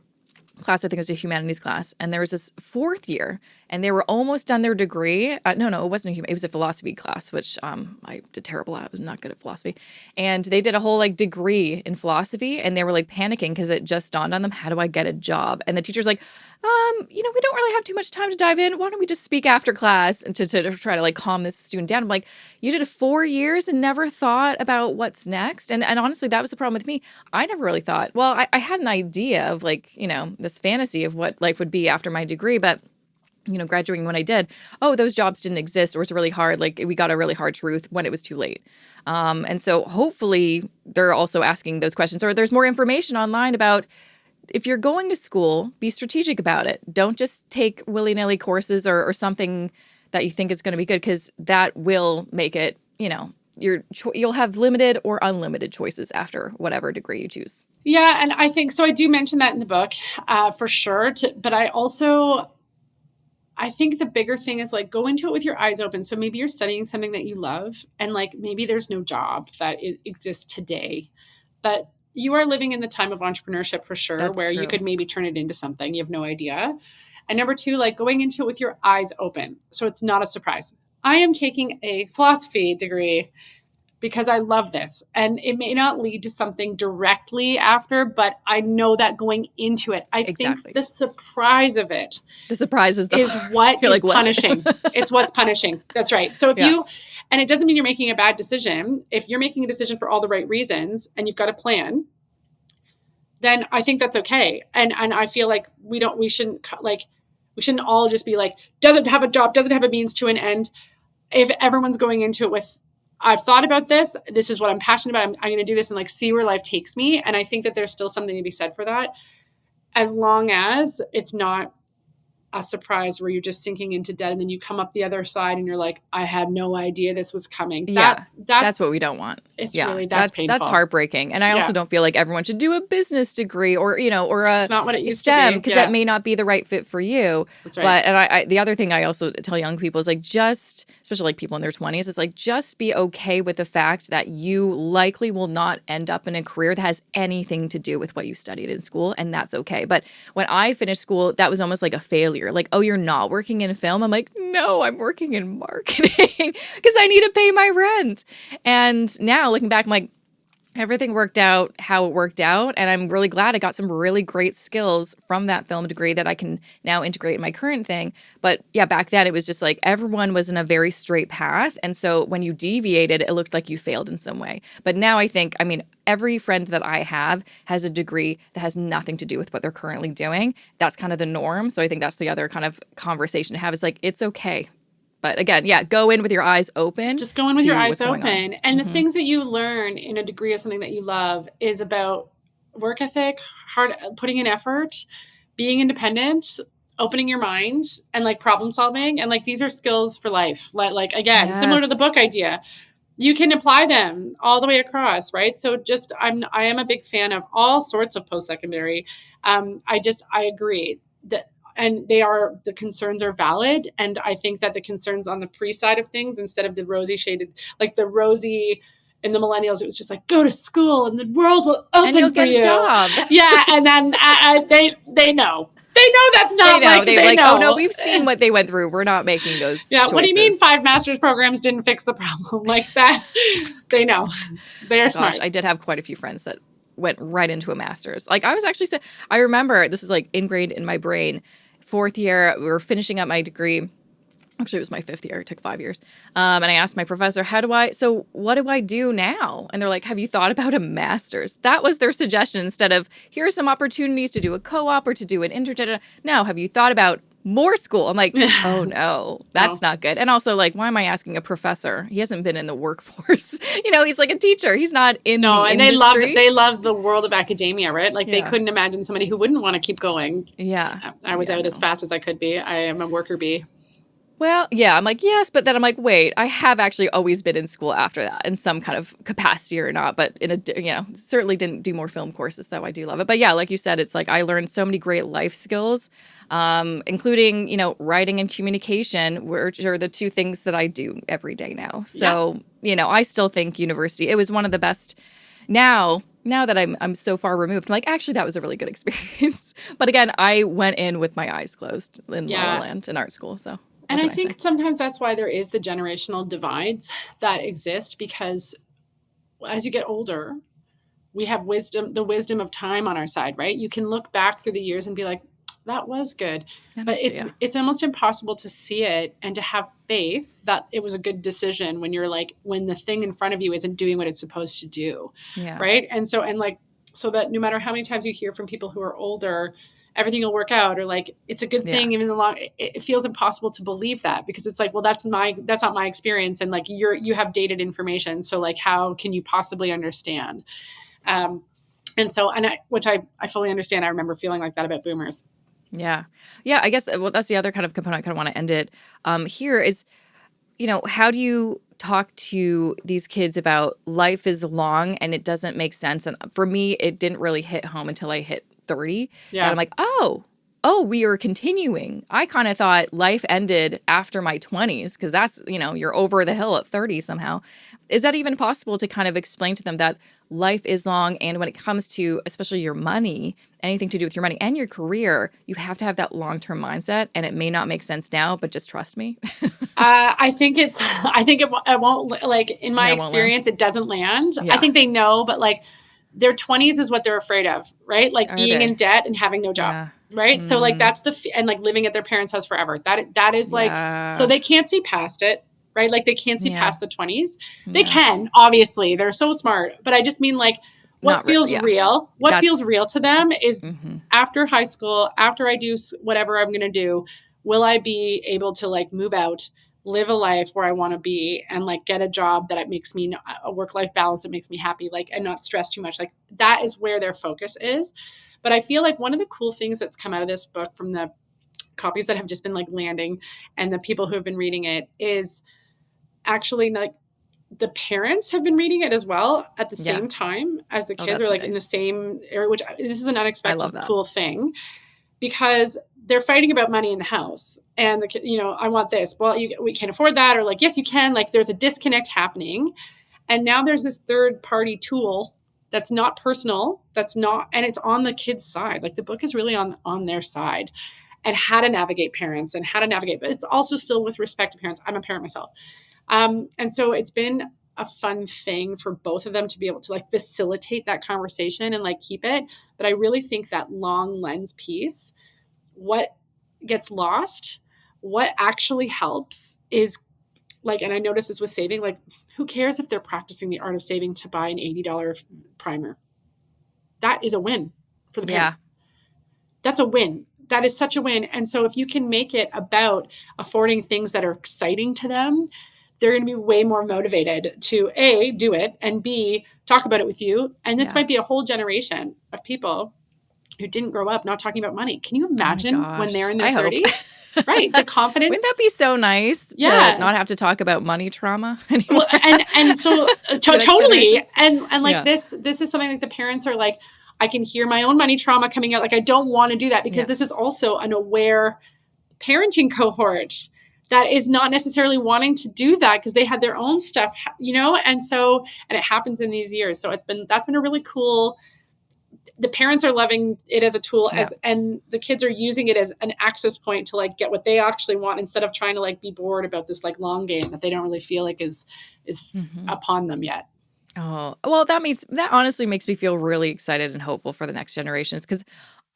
class, I think it was a humanities class, and there was this fourth year, and they were almost done their degree. No, it wasn't a human. It was a philosophy class, which I did terrible at. I was not good at philosophy. And they did a whole like degree in philosophy, and they were like panicking because it just dawned on them, how do I get a job? And the teacher's like, we don't really have too much time to dive in. Why don't we just speak after class and to try to like calm this student down? I'm like, you did 4 years and never thought about what's next. And honestly, that was the problem with me. I never really thought, well, I had an idea of like, this fantasy of what life would be after my degree, but graduating when I did, those jobs didn't exist, or it's really hard. Like we got a really hard truth when it was too late. And so hopefully they're also asking those questions, or there's more information online about, if you're going to school, be strategic about it. Don't just take willy-nilly courses or something that you think is going to be good, because that will make it, you'll have limited or unlimited choices after whatever degree you choose. Yeah. And I think, so I do mention that in the book for sure. But I think the bigger thing is like, go into it with your eyes open. So maybe you're studying something that you love, and like maybe there's no job that exists today, but you are living in the time of entrepreneurship for sure. That's where true. You could maybe turn it into something. You have no idea. And number two, like going into it with your eyes open. So it's not a surprise. I am taking a philosophy degree because I love this, and it may not lead to something directly after, but I know that going into it, I think the surprise of it, the surprise is what is like, punishing. It's what's punishing. That's right. So if and it doesn't mean you're making a bad decision. If you're making a decision for all the right reasons and you've got a plan, then I think that's okay. And I feel like we shouldn't all just be like, doesn't have a job, doesn't have a means to an end. If everyone's going into it with, I've thought about this is what I'm passionate about, I'm going to do this and like see where life takes me. And I think that there's still something to be said for that, as long as it's not a surprise where you're just sinking into debt and then you come up the other side and you're like, I had no idea this was coming. That's what we don't want. It's really, that's painful. That's heartbreaking. And I also don't feel like everyone should do a business degree or a it's not what it used STEM, to be. because that may not be the right fit for you. That's right. But, and I the other thing I also tell young people is like, especially like people in their 20s, it's like, just be okay with the fact that you likely will not end up in a career that has anything to do with what you studied in school. And that's okay. But when I finished school, that was almost like a failure. Like, oh, you're not working in film? I'm like, no, I'm working in marketing because I need to pay my rent. And now looking back, I'm like, everything worked out how it worked out. And I'm really glad I got some really great skills from that film degree that I can now integrate in my current thing. But yeah, back then it was just like everyone was in a very straight path. And so when you deviated, it looked like you failed in some way. But now I think, every friend that I have has a degree that has nothing to do with what they're currently doing. That's kind of the norm. So I think that's the other kind of conversation to have, is like, it's okay. But again, go in with your eyes open. Just go in with your eyes open. And the things that you learn in a degree of something that you love is about work ethic, putting in effort, being independent, opening your mind, and like problem solving. And like, these are skills for life. Like again, similar to the book idea, you can apply them all the way across, right? So I am a big fan of all sorts of post-secondary. I agree that, and the concerns are valid. And I think that the concerns on the pre-side of things, instead of the rosy shaded, like the rosy in the millennials, it was just like, go to school and the world will open and you'll for get you. A job. Yeah. And then they know. They know that's not they know. Oh no, we've seen what they went through. We're not making those choices. What do you mean 5 master's programs didn't fix the problem? Like that, they know. They're smart. I did have quite a few friends that went right into a master's. Like I remember, this is like ingrained in my brain, 4th year, we were finishing up my degree. Actually, it was my 5th year. It took 5 years. And I asked my professor, what do I do now? And they're like, have you thought about a master's? That was their suggestion, instead of, here are some opportunities to do a co-op or to do an internship. No, have you thought about more school? I'm like, oh no, that's not good. And also, like, why am I asking a professor? He hasn't been in the workforce. He's like a teacher. He's not in the industry. They love the world of academia, right? Like they couldn't imagine somebody who wouldn't want to keep going. Yeah. I was out as fast as I could be. I am a worker bee. Well, yeah, I'm like, yes, but then I'm like, wait, I have actually always been in school after that in some kind of capacity or not, but certainly didn't do more film courses, though I do love it. But yeah, like you said, it's like I learned so many great life skills, including, writing and communication, which are the 2 things that I do every day now. So, I still think university, it was one of the best. Now, now that I'm so far removed, I'm like, actually, that was a really good experience. But again, I went in with my eyes closed in La La Land in art school. So, and I think sometimes that's why there is the generational divides that exist, because as you get older, we have the wisdom of time on our side, right? You can look back through the years and be like, that was good. But it's almost impossible to see it and to have faith that it was a good decision when you're like, when the thing in front of you isn't doing what it's supposed to do. Yeah. Right. And so that no matter how many times you hear from people who are older, everything will work out, or like, it's a good thing, even it feels impossible to believe that, because it's like, well, that's not my experience. And like, you have dated information. So like, how can you possibly understand? Which I fully understand. I remember feeling like that about boomers. Yeah. Yeah. I guess, well, that's the other kind of component I kind of want to end it here is, how do you talk to these kids about life is long and it doesn't make sense? And for me, it didn't really hit home until I hit 30. Yeah. And I'm like, oh, we are continuing. I kind of thought life ended after my 20s because that's, you're over the hill at 30 somehow. Is that even possible to kind of explain to them that life is long, and when it comes to especially your money, anything to do with your money and your career, you have to have that long-term mindset, and it may not make sense now, but just trust me. I think it won't, like, in my experience, it doesn't land. Yeah. I think they know, but like their 20s is what they're afraid of, right? Like being in debt and having no job. Yeah. Right. So like, that's and like living at their parents' house forever. That is like, so they can't see past it. Right. Like they can't see past the 20s. They can, obviously, they're so smart, but I just mean like what feels real, feels real to them is after high school, after I do whatever I'm going to do, will I be able to like move out, live a life where I want to be, and like get a job that makes me a work-life balance that makes me happy, like, and not stress too much. Like that is where their focus is. But I feel like one of the cool things that's come out of this book from the copies that have just been like landing and the people who have been reading it is actually like the parents have been reading it as well at the same time as the kids are like in the same area, which this is an unexpected cool thing, because they're fighting about money in the house. And the kid, I want this. Well, we can't afford that. Or like, yes, you can. Like there's a disconnect happening. And now there's this third party tool that's not personal. And it's on the kid's side. Like the book is really on their side, and how to navigate parents and how to navigate, but it's also still with respect to parents. I'm a parent myself. And so it's been a fun thing for both of them to be able to like facilitate that conversation and like keep it. But I really think that long lens piece, what gets lost, what actually helps is like, and I noticed this with saving, like who cares if they're practicing the art of saving to buy an $80 primer? That is a win for the parent. Yeah. That's a win. That is such a win. And so if you can make it about affording things that are exciting to them, they're going to be way more motivated to A, do it, and B, talk about it with you. And this might be a whole generation of people who didn't grow up not talking about money. Can you imagine when they're in their 30s? Right. The confidence. Wouldn't that be so nice to not have to talk about money trauma anymore? Well, and so totally. And like this is something like the parents are like, I can hear my own money trauma coming out. Like, I don't want to do that, because this is also an aware parenting cohort that is not necessarily wanting to do that because they had their own stuff, and it happens in these years. So that's been a really cool, the parents are loving it as a tool and the kids are using it as an access point to like get what they actually want, instead of trying to like be bored about this like long game that they don't really feel like is upon them yet. Oh, well, that honestly makes me feel really excited and hopeful for the next generations, because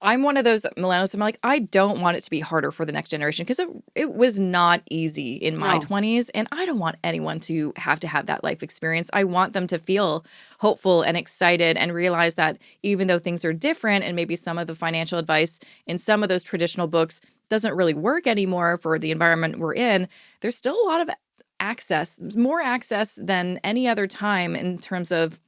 I'm one of those millennials. I'm like, I don't want it to be harder for the next generation, because it was not easy in my 20s. And I don't want anyone to have that life experience. I want them to feel hopeful and excited and realize that even though things are different and maybe some of the financial advice in some of those traditional books doesn't really work anymore for the environment we're in, there's still a lot of access, more access than any other time in terms of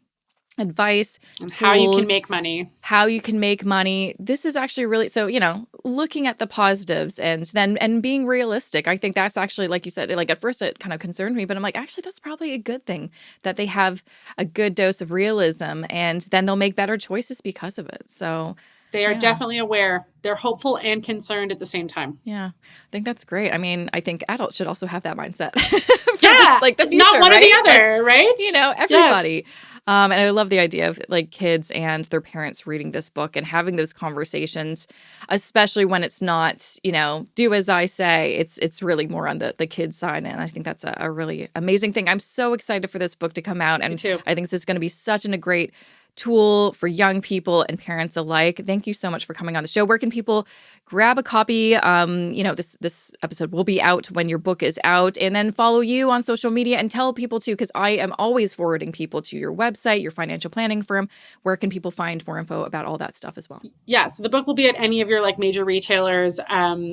advice, and how you can make money. This is actually really, so, looking at the positives and being realistic. I think that's actually, like you said, like at first it kind of concerned me, but I'm like, actually, that's probably a good thing that they have a good dose of realism, and then they'll make better choices because of it. So they are definitely aware. They're hopeful and concerned at the same time. Yeah. I think that's great. I mean, I think adults should also have that mindset. Just like the future, not one or the other, right? Everybody. Yes. And I love the idea of like kids and their parents reading this book and having those conversations, especially when it's not, do as I say. It's really more on the kids side. And I think that's a really amazing thing. I'm so excited for this book to come out. And Me too. I think this is going to be such a great tool for young people and parents alike. Thank you so much for coming on the show. Where can people grab a copy? This episode will be out when your book is out, and then follow you on social media and tell people too, because I am always forwarding people to your website, your financial planning firm. Where can people find more info about all that stuff as well? Yeah, so the book will be at any of your like major retailers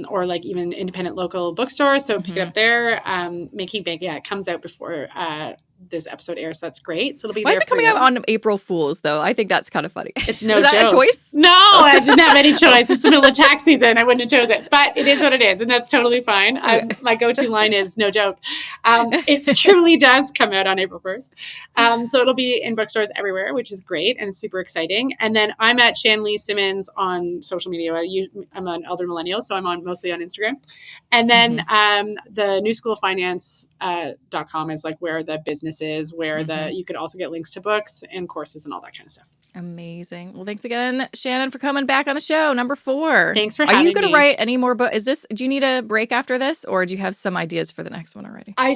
or like even independent local bookstores. So pick it up there. Making Bank, it comes out before this episode airs, so that's great. So it'll be Why there. Is it coming out on April Fools though? I think that's kind of funny. It's no Is that joke. a choice? No, I didn't have any choice. It's the middle of tax season. I wouldn't have chose it, but it is what it is, and that's totally fine. My go-to line is no joke. It truly does come out on April 1st. So it'll be in bookstores everywhere, which is great and super exciting. And then I'm at Shannon Lee Simmons on social media. I'm an elder millennial, so I'm mostly on Instagram. And then the New School of Finance.com is like where the business is, where you could also get links to books and courses and all that kind of stuff. Amazing. Well, thanks again, Shannon, for coming back on the show. Number 4. Thanks for having me. Are you going to write any more books? Do you need a break after this, or do you have some ideas for the next one already? I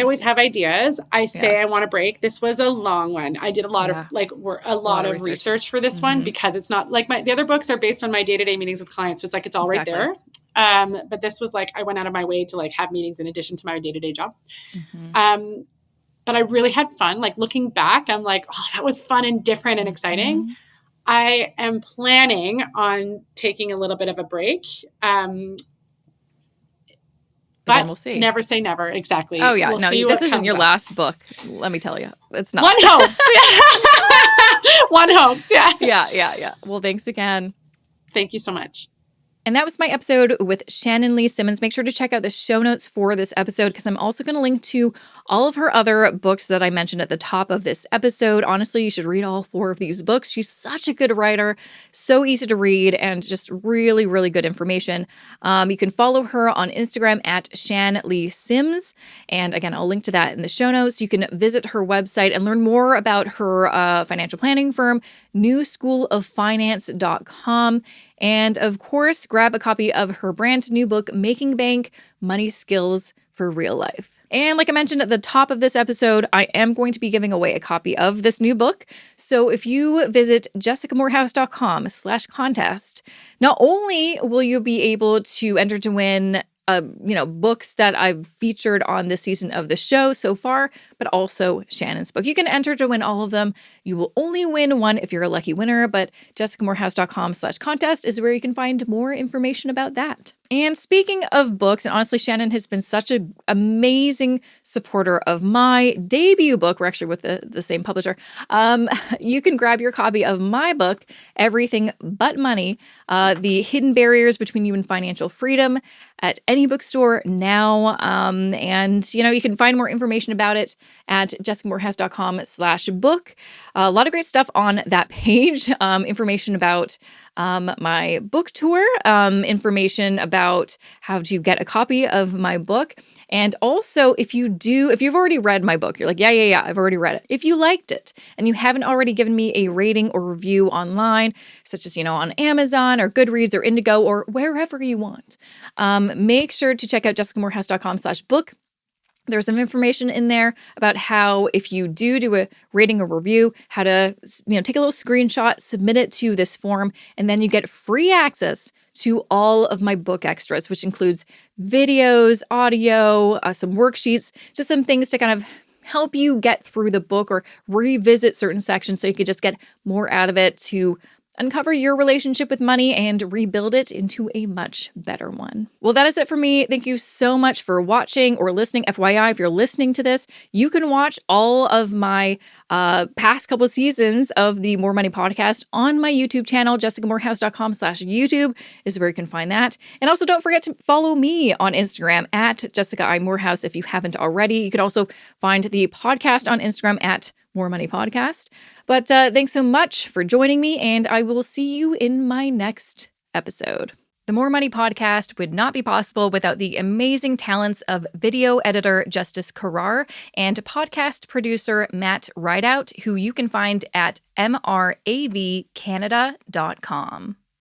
always have ideas. I want to break. This was a long one. I did a lot of research for this one, because it's not like the other books are based on my day-to-day meetings with clients. So it's like, it's all right there. But this was like, I went out of my way to like have meetings in addition to my day-to-day job. But I really had fun. Like looking back, I'm like, oh, that was fun and different and exciting. I am planning on taking a little bit of a break. But we'll see. Never say never. Exactly. Oh yeah. This isn't your last book. Let me tell you, it's not. One hopes. One hopes. Yeah. Yeah. Well, thanks again. Thank you so much. And that was my episode with Shannon Lee Simmons. Make sure to check out the show notes for this episode, because I'm also going to link to all of her other books that I mentioned at the top of this episode. Honestly, you should read all 4 of these books. She's such a good writer, so easy to read, and just really, really good information. You can follow her on Instagram at Shan Lee Sims. And again, I'll link to that in the show notes. You can visit her website and learn more about her financial planning firm, newschooloffinance.com. And of course, grab a copy of her brand new book, Making Bank: Money Skills for Real Life. And like I mentioned at the top of this episode, I am going to be giving away a copy of this new book. So if you visit jessicamorehouse.com/contest, not only will you be able to enter to win books that I've featured on this season of the show so far, but also Shannon's book. You can enter to win all of them. You will only win one if you're a lucky winner, but jessicamorehouse.com/contest is where you can find more information about that. And speaking of books, and honestly, Shannon has been such an amazing supporter of my debut book. We're actually with the same publisher. You can grab your copy of my book, Everything But Money, The Hidden Barriers Between You and Financial Freedom, at any bookstore now. And you can find more information about it at jessicamorehouse.com/book. A lot of great stuff on that page. Information about my book tour, information about how to get a copy of my book. And also, if you've already read my book, you're like, yeah, I've already read it. If you liked it and you haven't already given me a rating or review online, such as, on Amazon or Goodreads or Indigo or wherever you want, make sure to check out jessicamorehouse.com/book. There's some information in there about how, if you do a rating or review, how to, take a little screenshot, submit it to this form, and then you get free access to all of my book extras, which includes videos, audio, some worksheets, just some things to kind of help you get through the book or revisit certain sections so you could just get more out of it to uncover your relationship with money and rebuild it into a much better one. Well, that is it for me. Thank you so much for watching or listening. FYI, if you're listening to this, you can watch all of my past couple seasons of the More Money podcast on my YouTube channel. jessicamorehouse.com/YouTube is where you can find that. And also don't forget to follow me on Instagram at Jessica I. Morehouse if you haven't already. You can also find the podcast on Instagram at More Money Podcast. But thanks so much for joining me, and I will see you in my next episode. The More Money podcast would not be possible without the amazing talents of video editor Justice Carrar and podcast producer Matt Rideout, who you can find at mravcanada.com.